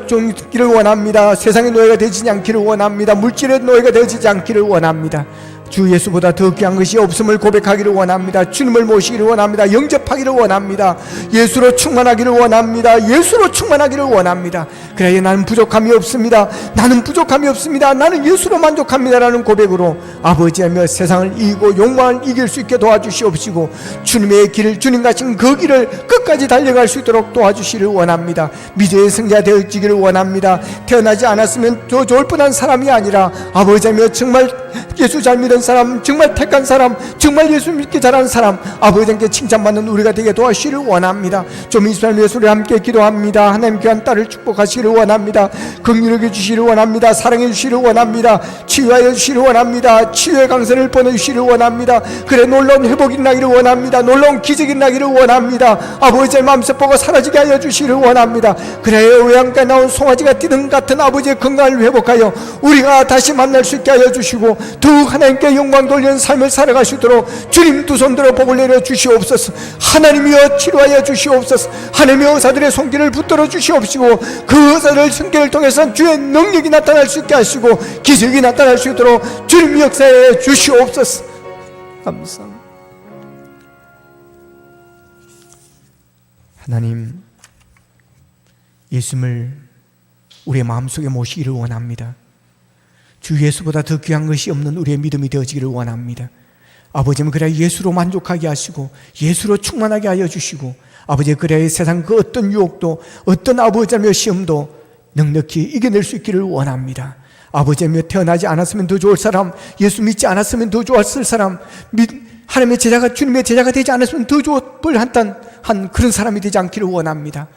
종기를 원합니다. 세상의 노예가 되지 않기를 원합니다. 물질의 노예가 되지 않기를 원합니다. 주 예수보다 더 귀한 것이 없음을 고백하기를 원합니다. 주님을 모시기를 원합니다. 영접하기를 원합니다. 예수로 충만하기를 원합니다. 예수로 충만하기를 원합니다. 그래야 나는 부족함이 없습니다. 나는 부족함이 없습니다. 나는 예수로 만족합니다라는 고백으로 아버지하며 세상을 이기고 욕망을 이길 수 있게 도와주시옵시고 주님의 길, 주님 가신 그 길을 끝까지 달려갈 수 있도록 도와주시기를 원합니다. 미래의 승자 되어지기를 원합니다. 태어나지 않았으면 더 좋을 뻔한 사람이 아니라 아버지하며 정말 예수 잘 믿은 사람, 정말 택한 사람, 정말 예수 믿기 잘하는 사람, 아버지께 칭찬받는 우리가 되게 도와주시기를 원합니다. 좀 이스라엘 위해서 우리 함께 기도합니다. 하나님 귀한 딸을 축복하시기를 원합니다. 긍휼하게 주시기를 원합니다. 사랑해 주시기를 원합니다. 치유하여 주시기를 원합니다. 치유의 강선을 보내주시기를 원합니다. 그래 놀라운 회복이 나기를 원합니다. 놀라운 기적이 나기를 원합니다. 아버지의 마음세포가 사라지게 하여 주시기를 원합니다. 그래 외양가에 나온 송아지가 뛰는 같은 아버지의 건강을 회복하여 우리가 다시 만날 수 있게 하여 주시고 더욱 하나님께 영광 돌리는 삶을 살아갈 수 있도록 주님 두 손들어 복을 내려 주시옵소서. 하나님이여 치료하여 주시옵소서. 하나님의 의사들의 손길을 붙들어 주시옵시고 그 의사들의 손길을 통해서 주의 능력이 나타날 수 있게 하시고 기적이 나타날 수 있도록 주님 역사해 주시옵소서. 감사합니다. 하나님, 예수님을 우리의 마음속에 모시기를 원합니다. 주 예수보다 더 귀한 것이 없는 우리의 믿음이 되어지기를 원합니다. 아버지는 그래야 예수로 만족하게 하시고 예수로 충만하게 하여 주시고 아버지 그래야 세상 그 어떤 유혹도 어떤 아버지의 시험도 넉넉히 이겨낼 수 있기를 원합니다. 아버지며 태어나지 않았으면 더 좋을 사람, 예수 믿지 않았으면 더 좋았을 사람, 하나님의 제자가 주님의 제자가 되지 않았으면 더 좋을 한 그런 사람이 되지 않기를 원합니다.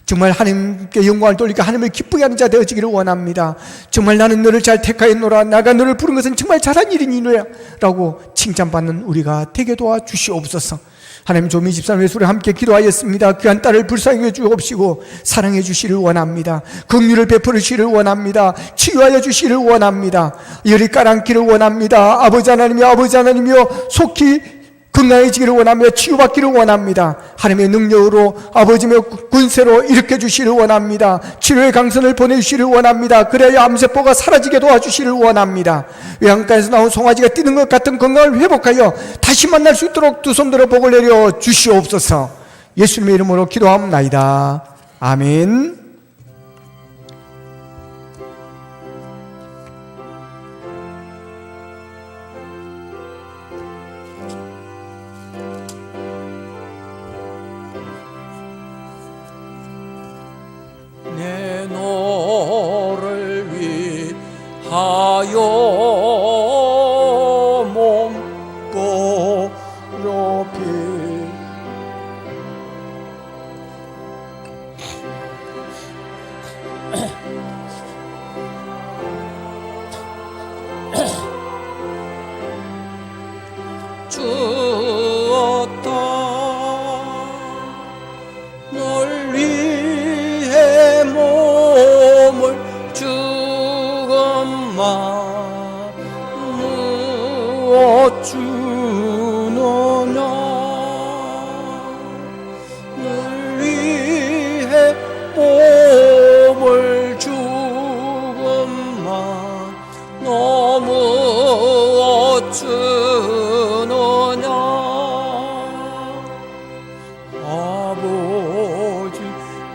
정말 하나님께 영광을 돌리고 하나님을 기쁘게 하는 자 되어지기를 원합니다. 정말 나는 너를 잘 택하였노라, 내가 너를 부른 것은 정말 잘한 일이니라 라고 칭찬받는 우리가 되게 도와주시옵소서. 하나님, 조미 집사님 위해서 우리 함께 기도하였습니다. 귀한 딸을 불쌍히 주옵시고 사랑해 주시기를 원합니다. 긍휼을 베풀어 주시기를 원합니다. 치유하여 주시기를 원합니다. 열이 가라앉기를 원합니다. 아버지 하나님이여 속히 건강해지기를 원하며 치유받기를 원합니다. 하나님의 능력으로 아버지며 군세로 일으켜 주시기를 원합니다. 치료의 강선을 보내주시기를 원합니다. 그래야 암세포가 사라지게 도와주시기를 원합니다. 외양간에서 나온 송아지가 뛰는 것 같은 건강을 회복하여 다시 만날 수 있도록 두 손들어 복을 내려 주시옵소서. 예수님의 이름으로 기도합나이다. 아멘. 내 너를 위하여 몸 부르피 주 주노냐 늘 위해 몸을 주건만 너무 어쩌느냐 아버지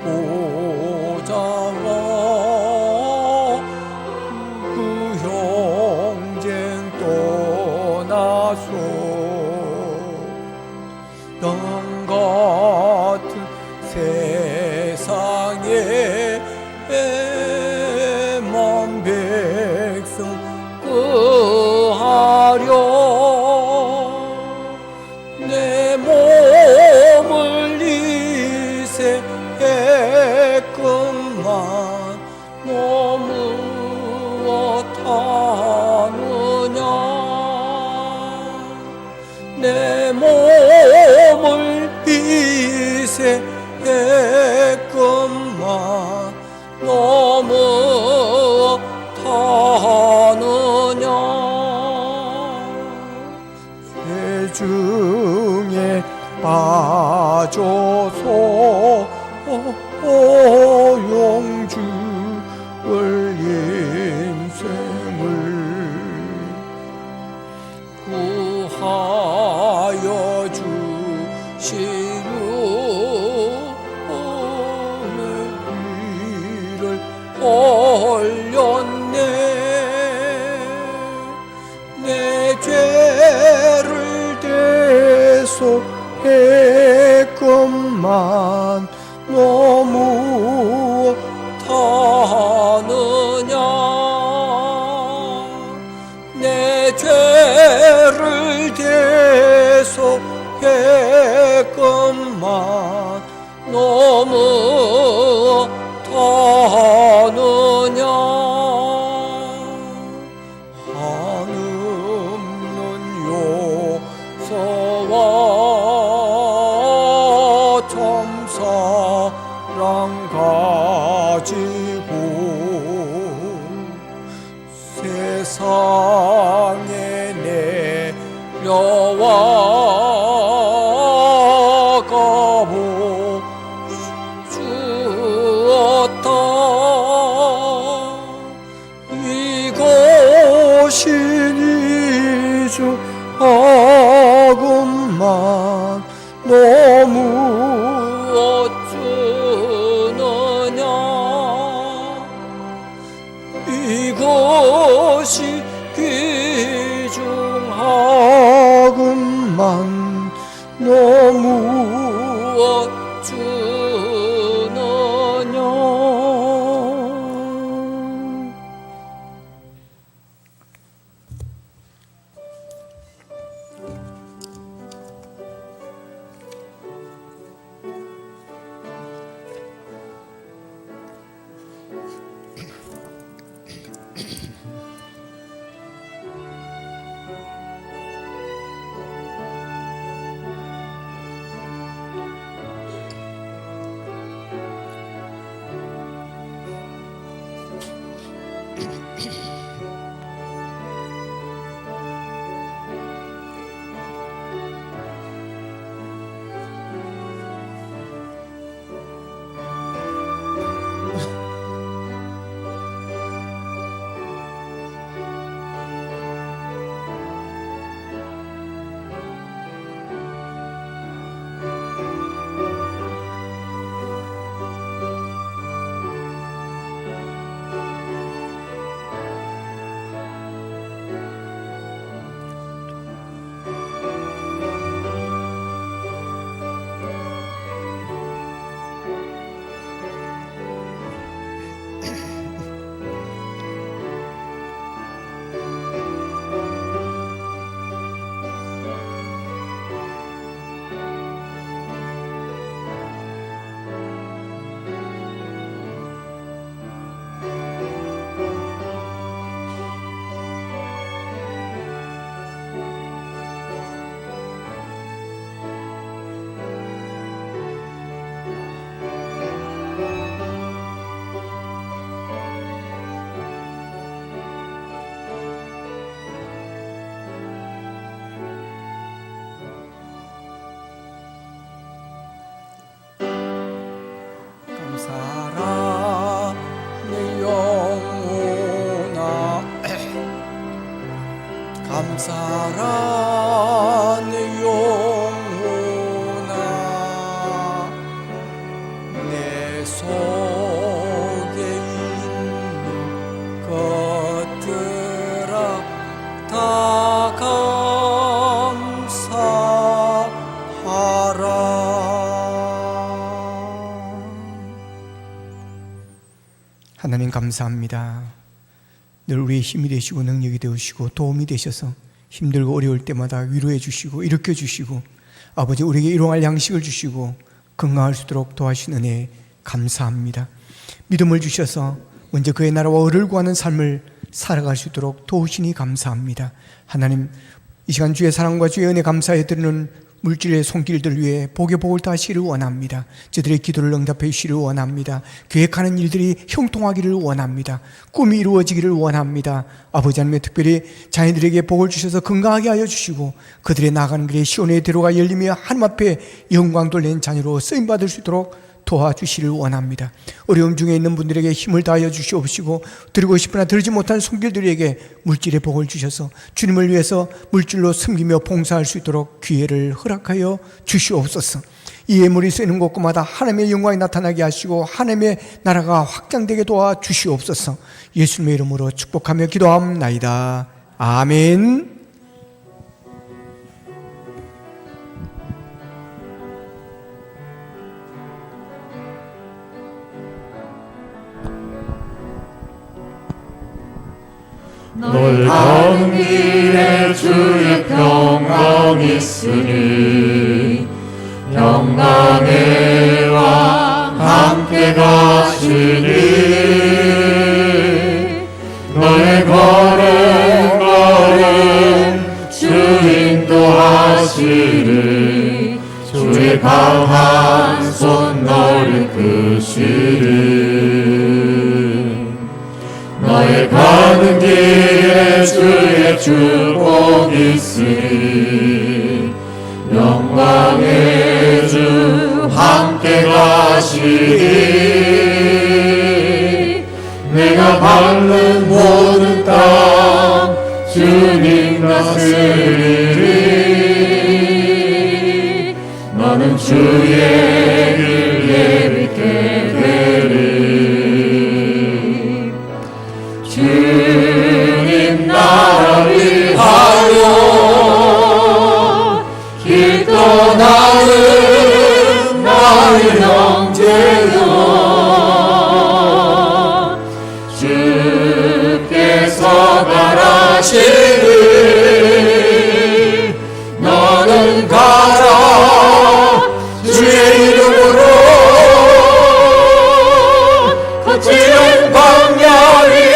보자와 그 형제 떠나서 양 같은 세상에 만 백성 끄하려 내 몸을 이세했건만 너무 어떠느냐 내 몸을 이세했건만 너무 어떠느냐 죄 중에 빠져서 용주을 인생을 구하여 주시오 내 귀를 올렸네 내 죄를 대속했건만 너무 어떠느냐 내 죄를 대속했건만 너무 어떠느냐 한없는 용서와 참사랑 가지고 세상에 내려와 가보 주었다 이곳이 이주 하건만 너무 어쩌느냐 이곳이 귀중하건만 너무 어쩌느냐 감사란 영혼아 내 속에 있는 것들아 다 감사하라. 하나님 감사합니다. 늘 우리의 힘이 되시고 능력이 되시고 도움이 되셔서 힘들고 어려울 때마다 위로해 주시고 일으켜 주시고 아버지 우리에게 일용할 양식을 주시고 건강할 수 있도록 도와주신 은혜에 감사합니다. 믿음을 주셔서 먼저 그의 나라와 의를 구하는 삶을 살아갈 수 있도록 도우시니 감사합니다. 하나님 이 시간 주의 사랑과 주의 은혜 감사해 드리는 물질의 손길들 위해 복의 복을 다하시기를 원합니다. 저들의 기도를 응답해 주시기를 원합니다. 계획하는 일들이 형통하기를 원합니다. 꿈이 이루어지기를 원합니다. 아버지 하나님 특별히 자녀들에게 복을 주셔서 건강하게 하여 주시고 그들의 나가는 길에 시온의 대로가 열리며 하나님 앞에 영광 돌리는 자녀로 쓰임받을 수 있도록 도와주시기를 원합니다. 어려움 중에 있는 분들에게 힘을 다하여 주시옵시고 드리고 싶으나 드리지 못한 손길들에게 물질의 복을 주셔서 주님을 위해서 물질로 섬기며 봉사할 수 있도록 기회를 허락하여 주시옵소서. 이 예물이 쓰이는 곳마다 하나님의 영광이 나타나게 하시고 하나님의 나라가 확장되게 도와주시옵소서. 예수님의 이름으로 축복하며 기도합나이다. 아멘. 널 가는 길에 주의 평강 있으니 평강의 왕 함께 가시니 너의 걸음 주 인도하시니 주의 강한 손 너를 이끄시니 너의 가는 길에 주의 축복 있으니 영광의 주 함께 가시니 내가 밟는 모든 땅 주님 다스리니 너는 주의 길 예비게 되리. 주님 나라 위하여 길 떠나는 나의 형제여 주께서 말하시니 너는 가라 주의 이름으로 거칠은 광야 위에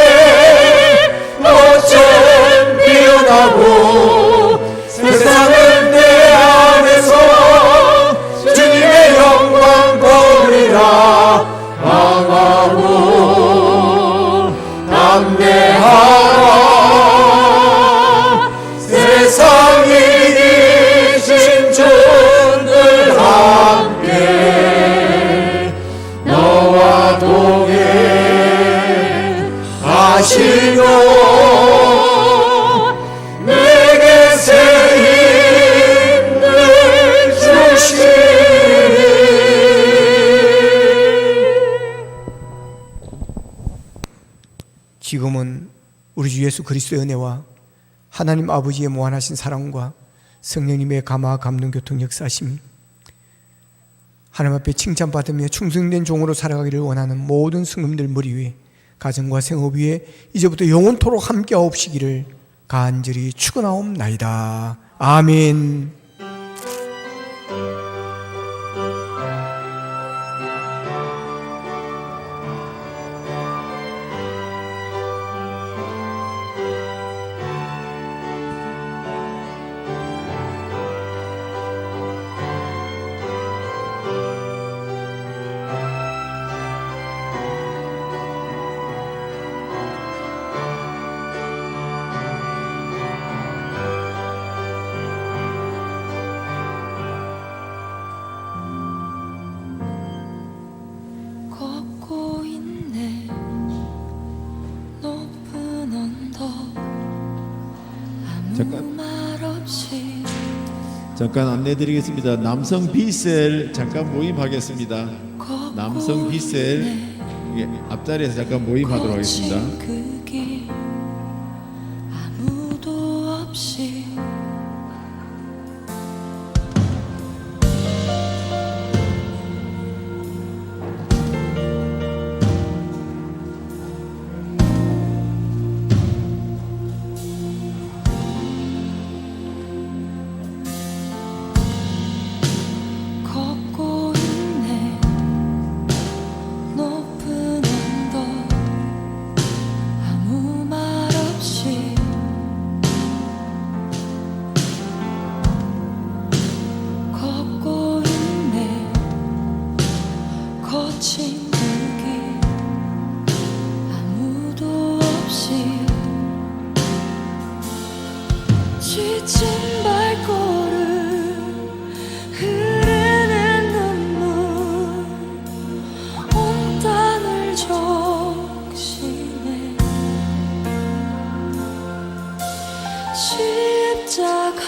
세상은 내 안에서 주님의 영광 보리라. 강하고 담대하라. 세상이 이기신 종들 함께 너와 동행하시고 지금은 우리 주 예수 그리스도의 은혜와 하나님 아버지의 무한하신 사랑과 성령님의 감화 감동 교통 역사심이 하나님 앞에 칭찬받으며 충성된 종으로 살아가기를 원하는 모든 성도님들 머리 위에 가정과 생업 위에 이제부터 영원토록 함께하옵시기를 간절히 축원하옵나이다. 아멘. 잠깐 안내드리겠습니다. 남성 B셀 잠깐 모임하겠습니다. 남성 B셀 앞자리에서 잠깐 모임하도록 하겠습니다. 아무도 없이 걷고 있네 높은 언덕 아무 말 없이 걷고 있네 거친 그 길 아무도 없이 지친 발걸음 흐르는 눈물 온 땅을 적시네 십자가